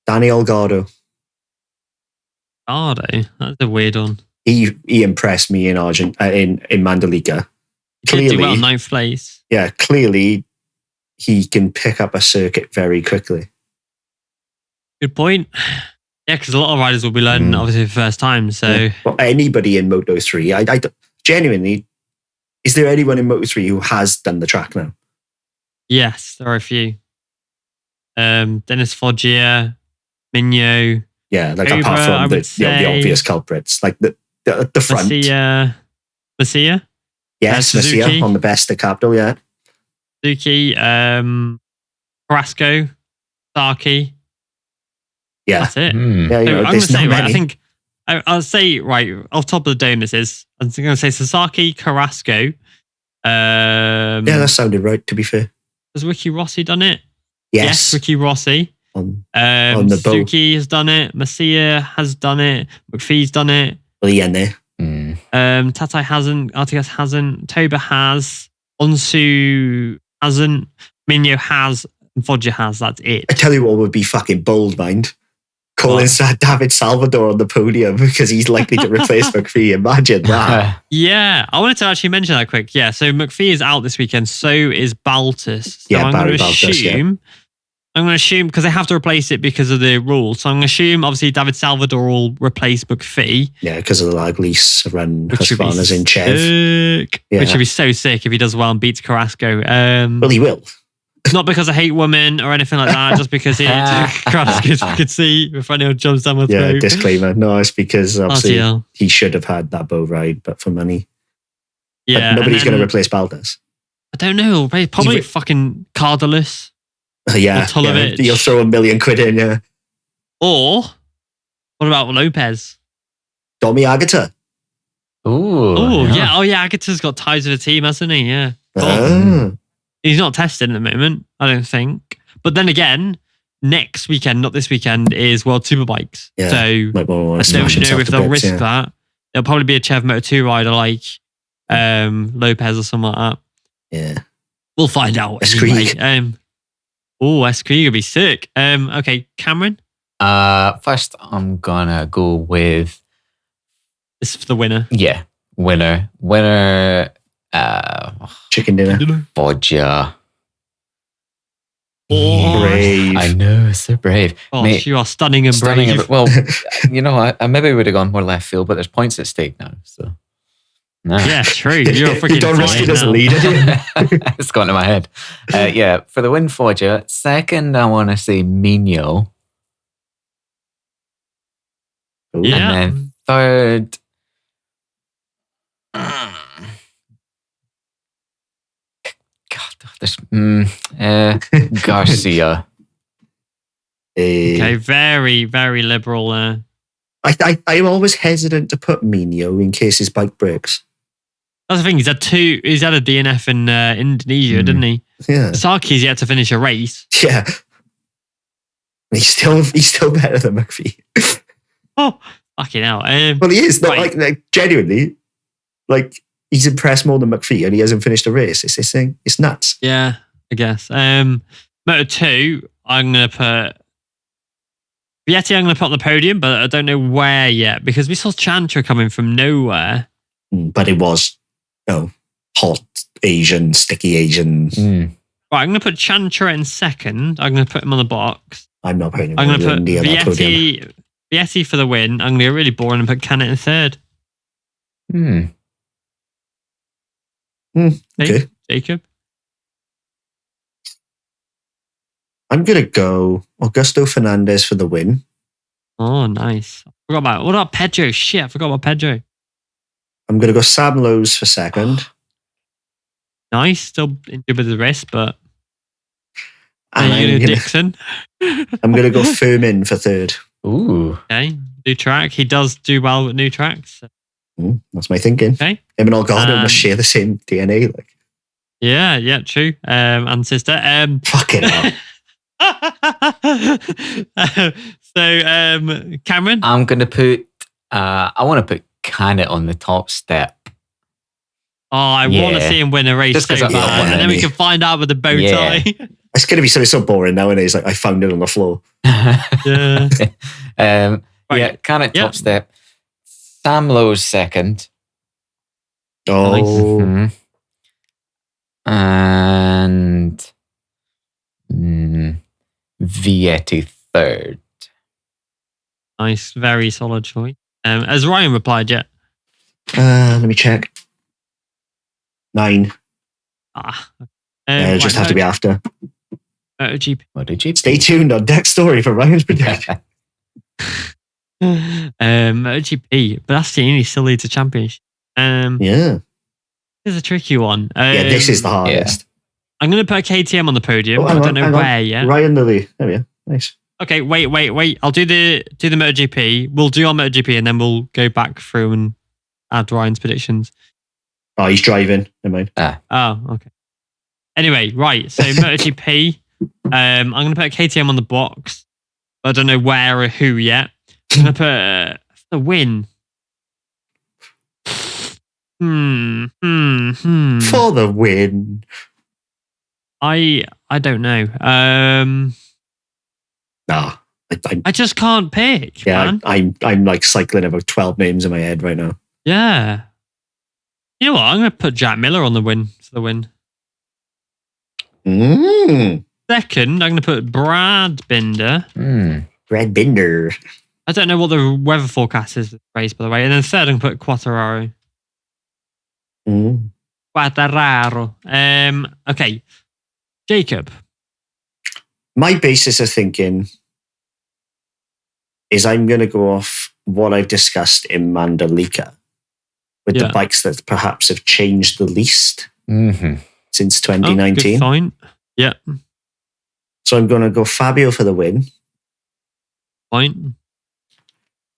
Speaker 2: Danny Elgardo.
Speaker 1: Elgardo? That's a weird one.
Speaker 2: He impressed me in Mandalika.
Speaker 1: He did do well, 9th place.
Speaker 2: Yeah, clearly he can pick up a circuit very quickly.
Speaker 1: Good point. Yeah, because a lot of riders will be learning obviously for the first time. So
Speaker 2: well, anybody in Moto 3, I genuinely, is there anyone in Moto 3 who has done the track now?
Speaker 1: Yes, there are a few. Dennis Foggia, Mignot.
Speaker 2: Yeah, like Cobra, apart from the obvious culprits, like the front.
Speaker 1: Messia?
Speaker 2: Yes, Messia on the best at Capital, yeah.
Speaker 1: Suzuki, Carrasco, Saki.
Speaker 2: Yeah.
Speaker 1: That's it.
Speaker 2: Yeah,
Speaker 1: I'm going to say, right, I think I'll say, right, off top of the dome, this is, I'm going to say Sasaki, Carrasco.
Speaker 2: Yeah, that sounded right, to be fair.
Speaker 1: Has Ricky Rossi done it?
Speaker 2: Yes.
Speaker 1: Ricky Rossi.
Speaker 2: On the boat.
Speaker 1: Suzuki has done it. Masia has done it. McPhee's done it.
Speaker 2: Well, yeah, there.
Speaker 1: Tatai hasn't. Artigas hasn't. Toba has. Onsu hasn't. Minyo has. And Foggia has. That's it.
Speaker 2: I tell you what would be fucking bold, mind. Calling David Salvador on the podium because he's likely to replace McPhee. Imagine that.
Speaker 1: Yeah, I wanted to actually mention that quick. Yeah, so McPhee is out this weekend. So is Baltus. So I'm going to assume. I'm going to assume because they have to replace it because of the rules. So I'm going to assume obviously David Salvador will replace McPhee.
Speaker 2: Yeah, because of the lag lease around Husqvarna's in Chev.
Speaker 1: Yeah. Which would be so sick if he does well and beats Carrasco.
Speaker 2: Well, he will.
Speaker 1: Not because I hate women or anything like that, just because Carrasco's fucking see if anyone jumps down my throat.
Speaker 2: Yeah, disclaimer. No, it's because obviously he should have had that bow ride, but for money.
Speaker 1: Yeah.
Speaker 2: But nobody's going to replace Baltas.
Speaker 1: I don't know. Probably fucking Cardelus.
Speaker 2: Yeah. You'll throw £1 million in, yeah.
Speaker 1: Or, what about Lopez?
Speaker 2: Domi Agata.
Speaker 3: Oh,
Speaker 1: yeah. Oh, yeah. Agata's got ties with the team, hasn't he? Yeah.
Speaker 2: Cool.
Speaker 1: He's not tested at the moment, I don't think. But then again, next weekend, not this weekend, is World Superbikes.
Speaker 2: Yeah.
Speaker 1: So I don't know if they'll risk that. It'll probably be a Chev Moto2 rider like Lopez or something like that.
Speaker 2: Yeah.
Speaker 1: We'll find out. Anyway. S. Krieg would be sick. Okay, Cameron?
Speaker 3: First, I'm going to go with...
Speaker 1: This is for the winner.
Speaker 3: Yeah, winner.
Speaker 2: Chicken dinner.
Speaker 3: Foggia.
Speaker 2: Brave.
Speaker 3: I know, so brave.
Speaker 1: Oh, mate, you are stunning and brave.
Speaker 3: Well, you know, I maybe would have gone more left field, but there's points at stake now. So, no.
Speaker 1: Yeah, true. You're freaking.
Speaker 2: You don't risk it as a leader.
Speaker 3: It's gone to my head. Yeah, for the win, Foggia. Second, I want to say Mino.
Speaker 1: Yeah.
Speaker 3: And then third. Garcia.
Speaker 1: Okay, very, very liberal there.
Speaker 2: I'm always hesitant to put Mino in case his bike breaks.
Speaker 1: That's the thing. He's had a DNF in Indonesia, didn't he?
Speaker 2: Yeah.
Speaker 1: Saki's yet to finish a race.
Speaker 2: Yeah. He's still better than McPhee.
Speaker 1: Oh, fucking hell.
Speaker 2: Well, he is. Not like genuinely. Like, he's impressed more than McPhee and he hasn't finished a race. It's this thing. It's nuts.
Speaker 3: Yeah,
Speaker 1: I guess. Moto2, I'm going to put... Vietti, I'm going to put on the podium, but I don't know where yet because we saw Chantra coming from nowhere.
Speaker 2: But it was, hot Asian, sticky Asian.
Speaker 1: Right, I'm going to put Chantra in second. I'm going to put him on the box.
Speaker 2: I'm not putting him
Speaker 1: I'm going to put
Speaker 2: Vietti
Speaker 1: for the win. I'm going to be really boring and put Canet in third.
Speaker 2: Okay.
Speaker 1: Jacob?
Speaker 2: I'm going to go Augusto Fernandez for the win.
Speaker 1: Oh, nice. What about Pedro? Shit, I forgot about Pedro.
Speaker 2: I'm going to go Sam Lowe's for second.
Speaker 1: Nice. Still injured with the wrist, but... Dixon?
Speaker 2: I'm going to go Furman for third.
Speaker 3: Ooh.
Speaker 1: Okay. New track. He does do well with new tracks.
Speaker 2: That's my thinking.
Speaker 1: Okay.
Speaker 2: Him and Elgardo must share the same DNA. Like.
Speaker 1: Yeah, true. And sister.
Speaker 2: Fucking hell.
Speaker 1: So, Cameron?
Speaker 3: I'm going to put, I want to put Canet on the top step.
Speaker 1: Oh, I want to see him win a race
Speaker 3: just
Speaker 1: so bad. And then we can find out with the bow tie.
Speaker 2: It's going to be so boring nowadays. Like, I found it on the floor.
Speaker 1: Yeah.
Speaker 3: Yeah, Canet top step. Sam Lowe's second.
Speaker 2: Oh.
Speaker 3: Nice. And Vietti third.
Speaker 1: Nice, very solid choice. Has Ryan replied yet?
Speaker 2: Let me check. 9. Just have to be after.
Speaker 1: MotoGP.
Speaker 2: Stay tuned on Deck Story for Ryan's prediction.
Speaker 1: MotoGP, but that's the only still leads a championship.
Speaker 2: Yeah.
Speaker 1: This is a tricky one.
Speaker 2: This is the hardest.
Speaker 1: I'm going to put a KTM on the podium. I don't know where yet.
Speaker 2: Right under the... There we are. Nice.
Speaker 1: Okay, wait. I'll do the MotoGP. We'll do our MotoGP and then we'll go back through and add Ryan's predictions.
Speaker 2: Oh, he's driving. Never mind.
Speaker 1: Oh, okay. Anyway, right. So MotoGP. I'm going to put a KTM on the box. I don't know where or who yet. I'm going to put the win.
Speaker 2: For the win.
Speaker 1: I don't know.
Speaker 2: Nah.
Speaker 1: I just can't pick.
Speaker 2: Yeah,
Speaker 1: man.
Speaker 2: I'm like cycling about 12 names in my head right now.
Speaker 1: Yeah. You know what? I'm going to put Jack Miller on the win for the win. Second, I'm going to put Brad Binder.
Speaker 2: Brad Binder.
Speaker 1: I don't know what the weather forecast is for the race, by the way. And then third, I'm going to put Quartararo. Quartararo. Okay. Jacob.
Speaker 2: My basis of thinking is I'm going to go off what I've discussed in Mandalika with the bikes that perhaps have changed the least since 2019.
Speaker 1: Good point. Yeah.
Speaker 2: So I'm going to go Fabio for the win.
Speaker 1: Point.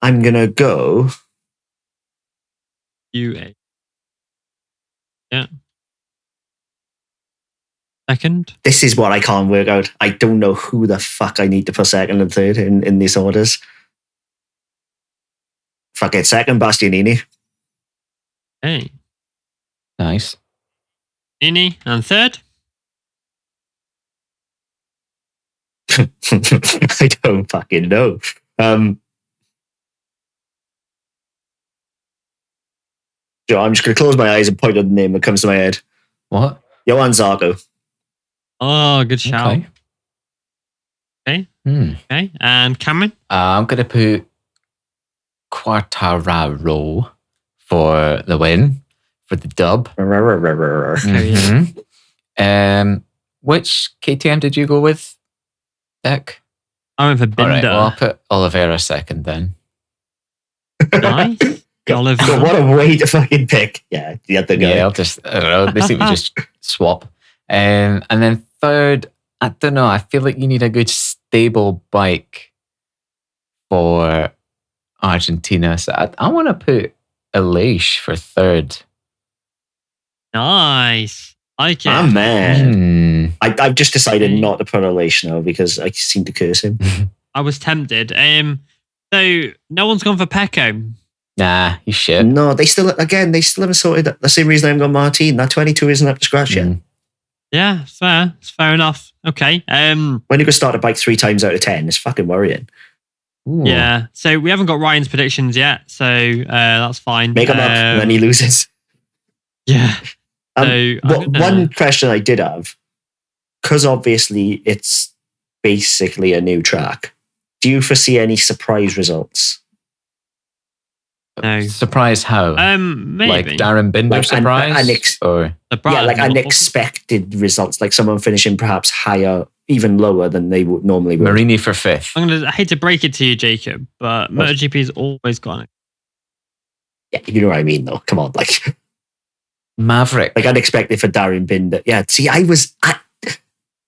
Speaker 2: I'm going to go...
Speaker 1: UA. Yeah. Second.
Speaker 2: This is what I can't work out. I don't know who the fuck I need to put second and third in these orders. Fuck it, second, Bastianini.
Speaker 1: Hey.
Speaker 3: Nice.
Speaker 1: Nini. And third?
Speaker 2: I don't fucking know. I'm just going to close my eyes and point at the name that comes to my head.
Speaker 3: What?
Speaker 2: Johan Zarco.
Speaker 1: Oh, good shout. Okay. Okay. And Cameron?
Speaker 3: I'm going to put Quartararo for the win, for the dub. Which KTM did you go with, Dick?
Speaker 1: I went for Binder.
Speaker 3: All right, well, I'll put Oliveira second then.
Speaker 1: Nice. Oliveira.
Speaker 2: What a way to fucking pick. Yeah, the other guy.
Speaker 3: Yeah, I don't know. This we just swap. And then third, I don't know. I feel like you need a good stable bike for Argentina. So I want to put Aleix for third.
Speaker 1: Nice. Like it.
Speaker 2: Ah, man. I've just decided not to put Aleix now because I seem to curse him.
Speaker 1: I was tempted. So no one's gone for Pecco.
Speaker 3: Nah, you shit.
Speaker 2: No, they still haven't sorted that. The same reason I haven't got Martin. That 22 isn't up to scratch yet.
Speaker 1: Yeah, it's fair. It's fair enough. Okay.
Speaker 2: When you can start a bike 3 times out of 10, it's fucking worrying.
Speaker 3: Ooh.
Speaker 1: Yeah. So we haven't got Ryan's predictions yet, so that's fine.
Speaker 2: Make them up and then he loses.
Speaker 1: Yeah.
Speaker 2: One question I did have, because obviously it's basically a new track, do you foresee any surprise results?
Speaker 1: No.
Speaker 3: Surprise how?
Speaker 1: Maybe.
Speaker 3: Like Darren Binder surprise?
Speaker 2: Like unexpected results, like someone finishing perhaps higher, even lower than they would normally would.
Speaker 3: Marini for 5th.
Speaker 1: I hate to break it to you, Jacob, but MotoGP's always got it.
Speaker 2: Yeah, you know what I mean, though. Come on, like
Speaker 3: Maverick.
Speaker 2: Like unexpected for Darren Binder. Yeah, see,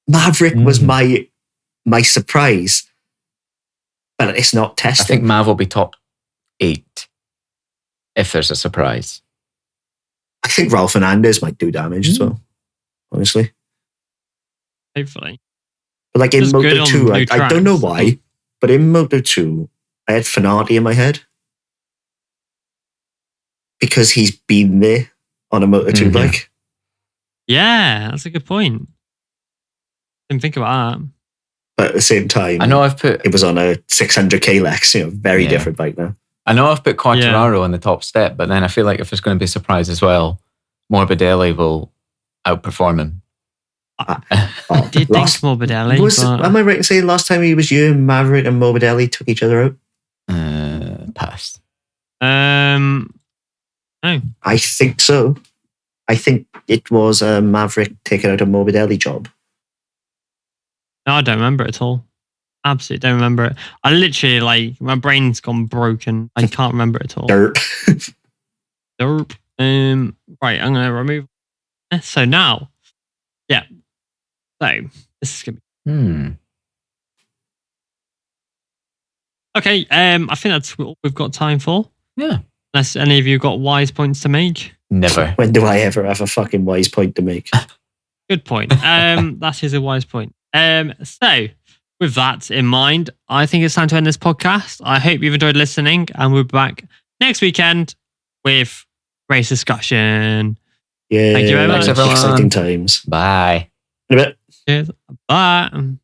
Speaker 2: Maverick was my surprise, but it's not tested.
Speaker 3: I think Mav will be top 8 if there's a surprise.
Speaker 2: I think Ralph Fernandez might do damage as well, honestly.
Speaker 1: Hopefully.
Speaker 2: But like in Moto2, I don't know why, but in Moto2, I had Fenati in my head because he's been there on a Moto2 bike.
Speaker 1: Yeah, that's a good point. Didn't think about that.
Speaker 2: But at the same time,
Speaker 3: I know it was
Speaker 2: on a 600k Lex, very different bike now.
Speaker 3: I know I've put Quartararo on the top step, but then I feel like if there's going to be a surprise as well, Morbidelli will outperform him.
Speaker 1: I did think Morbidelli.
Speaker 2: Am I right in saying last time he was you, Maverick and Morbidelli took each other out?
Speaker 3: Pass.
Speaker 1: No.
Speaker 2: I think so. I think it was Maverick taking out a Morbidelli job.
Speaker 1: No, I don't remember it at all. Absolutely don't remember it. I literally, my brain's gone broken. I can't remember it at all.
Speaker 2: Derp.
Speaker 1: Right, I'm going to remove. So now, So this is gonna be okay. I think that's what we've got time for.
Speaker 3: Yeah.
Speaker 1: Unless any of you got wise points to make.
Speaker 3: Never.
Speaker 2: When do I ever have a fucking wise point to make?
Speaker 1: Good point. That is a wise point. So with that in mind, I think it's time to end this podcast. I hope you've enjoyed listening, and we'll be back next weekend with race discussion.
Speaker 2: Yeah.
Speaker 1: Thank you very much.
Speaker 3: Thanks, everyone.
Speaker 2: Exciting times.
Speaker 3: Bye.
Speaker 2: In a bit.
Speaker 1: Cheers. Bye.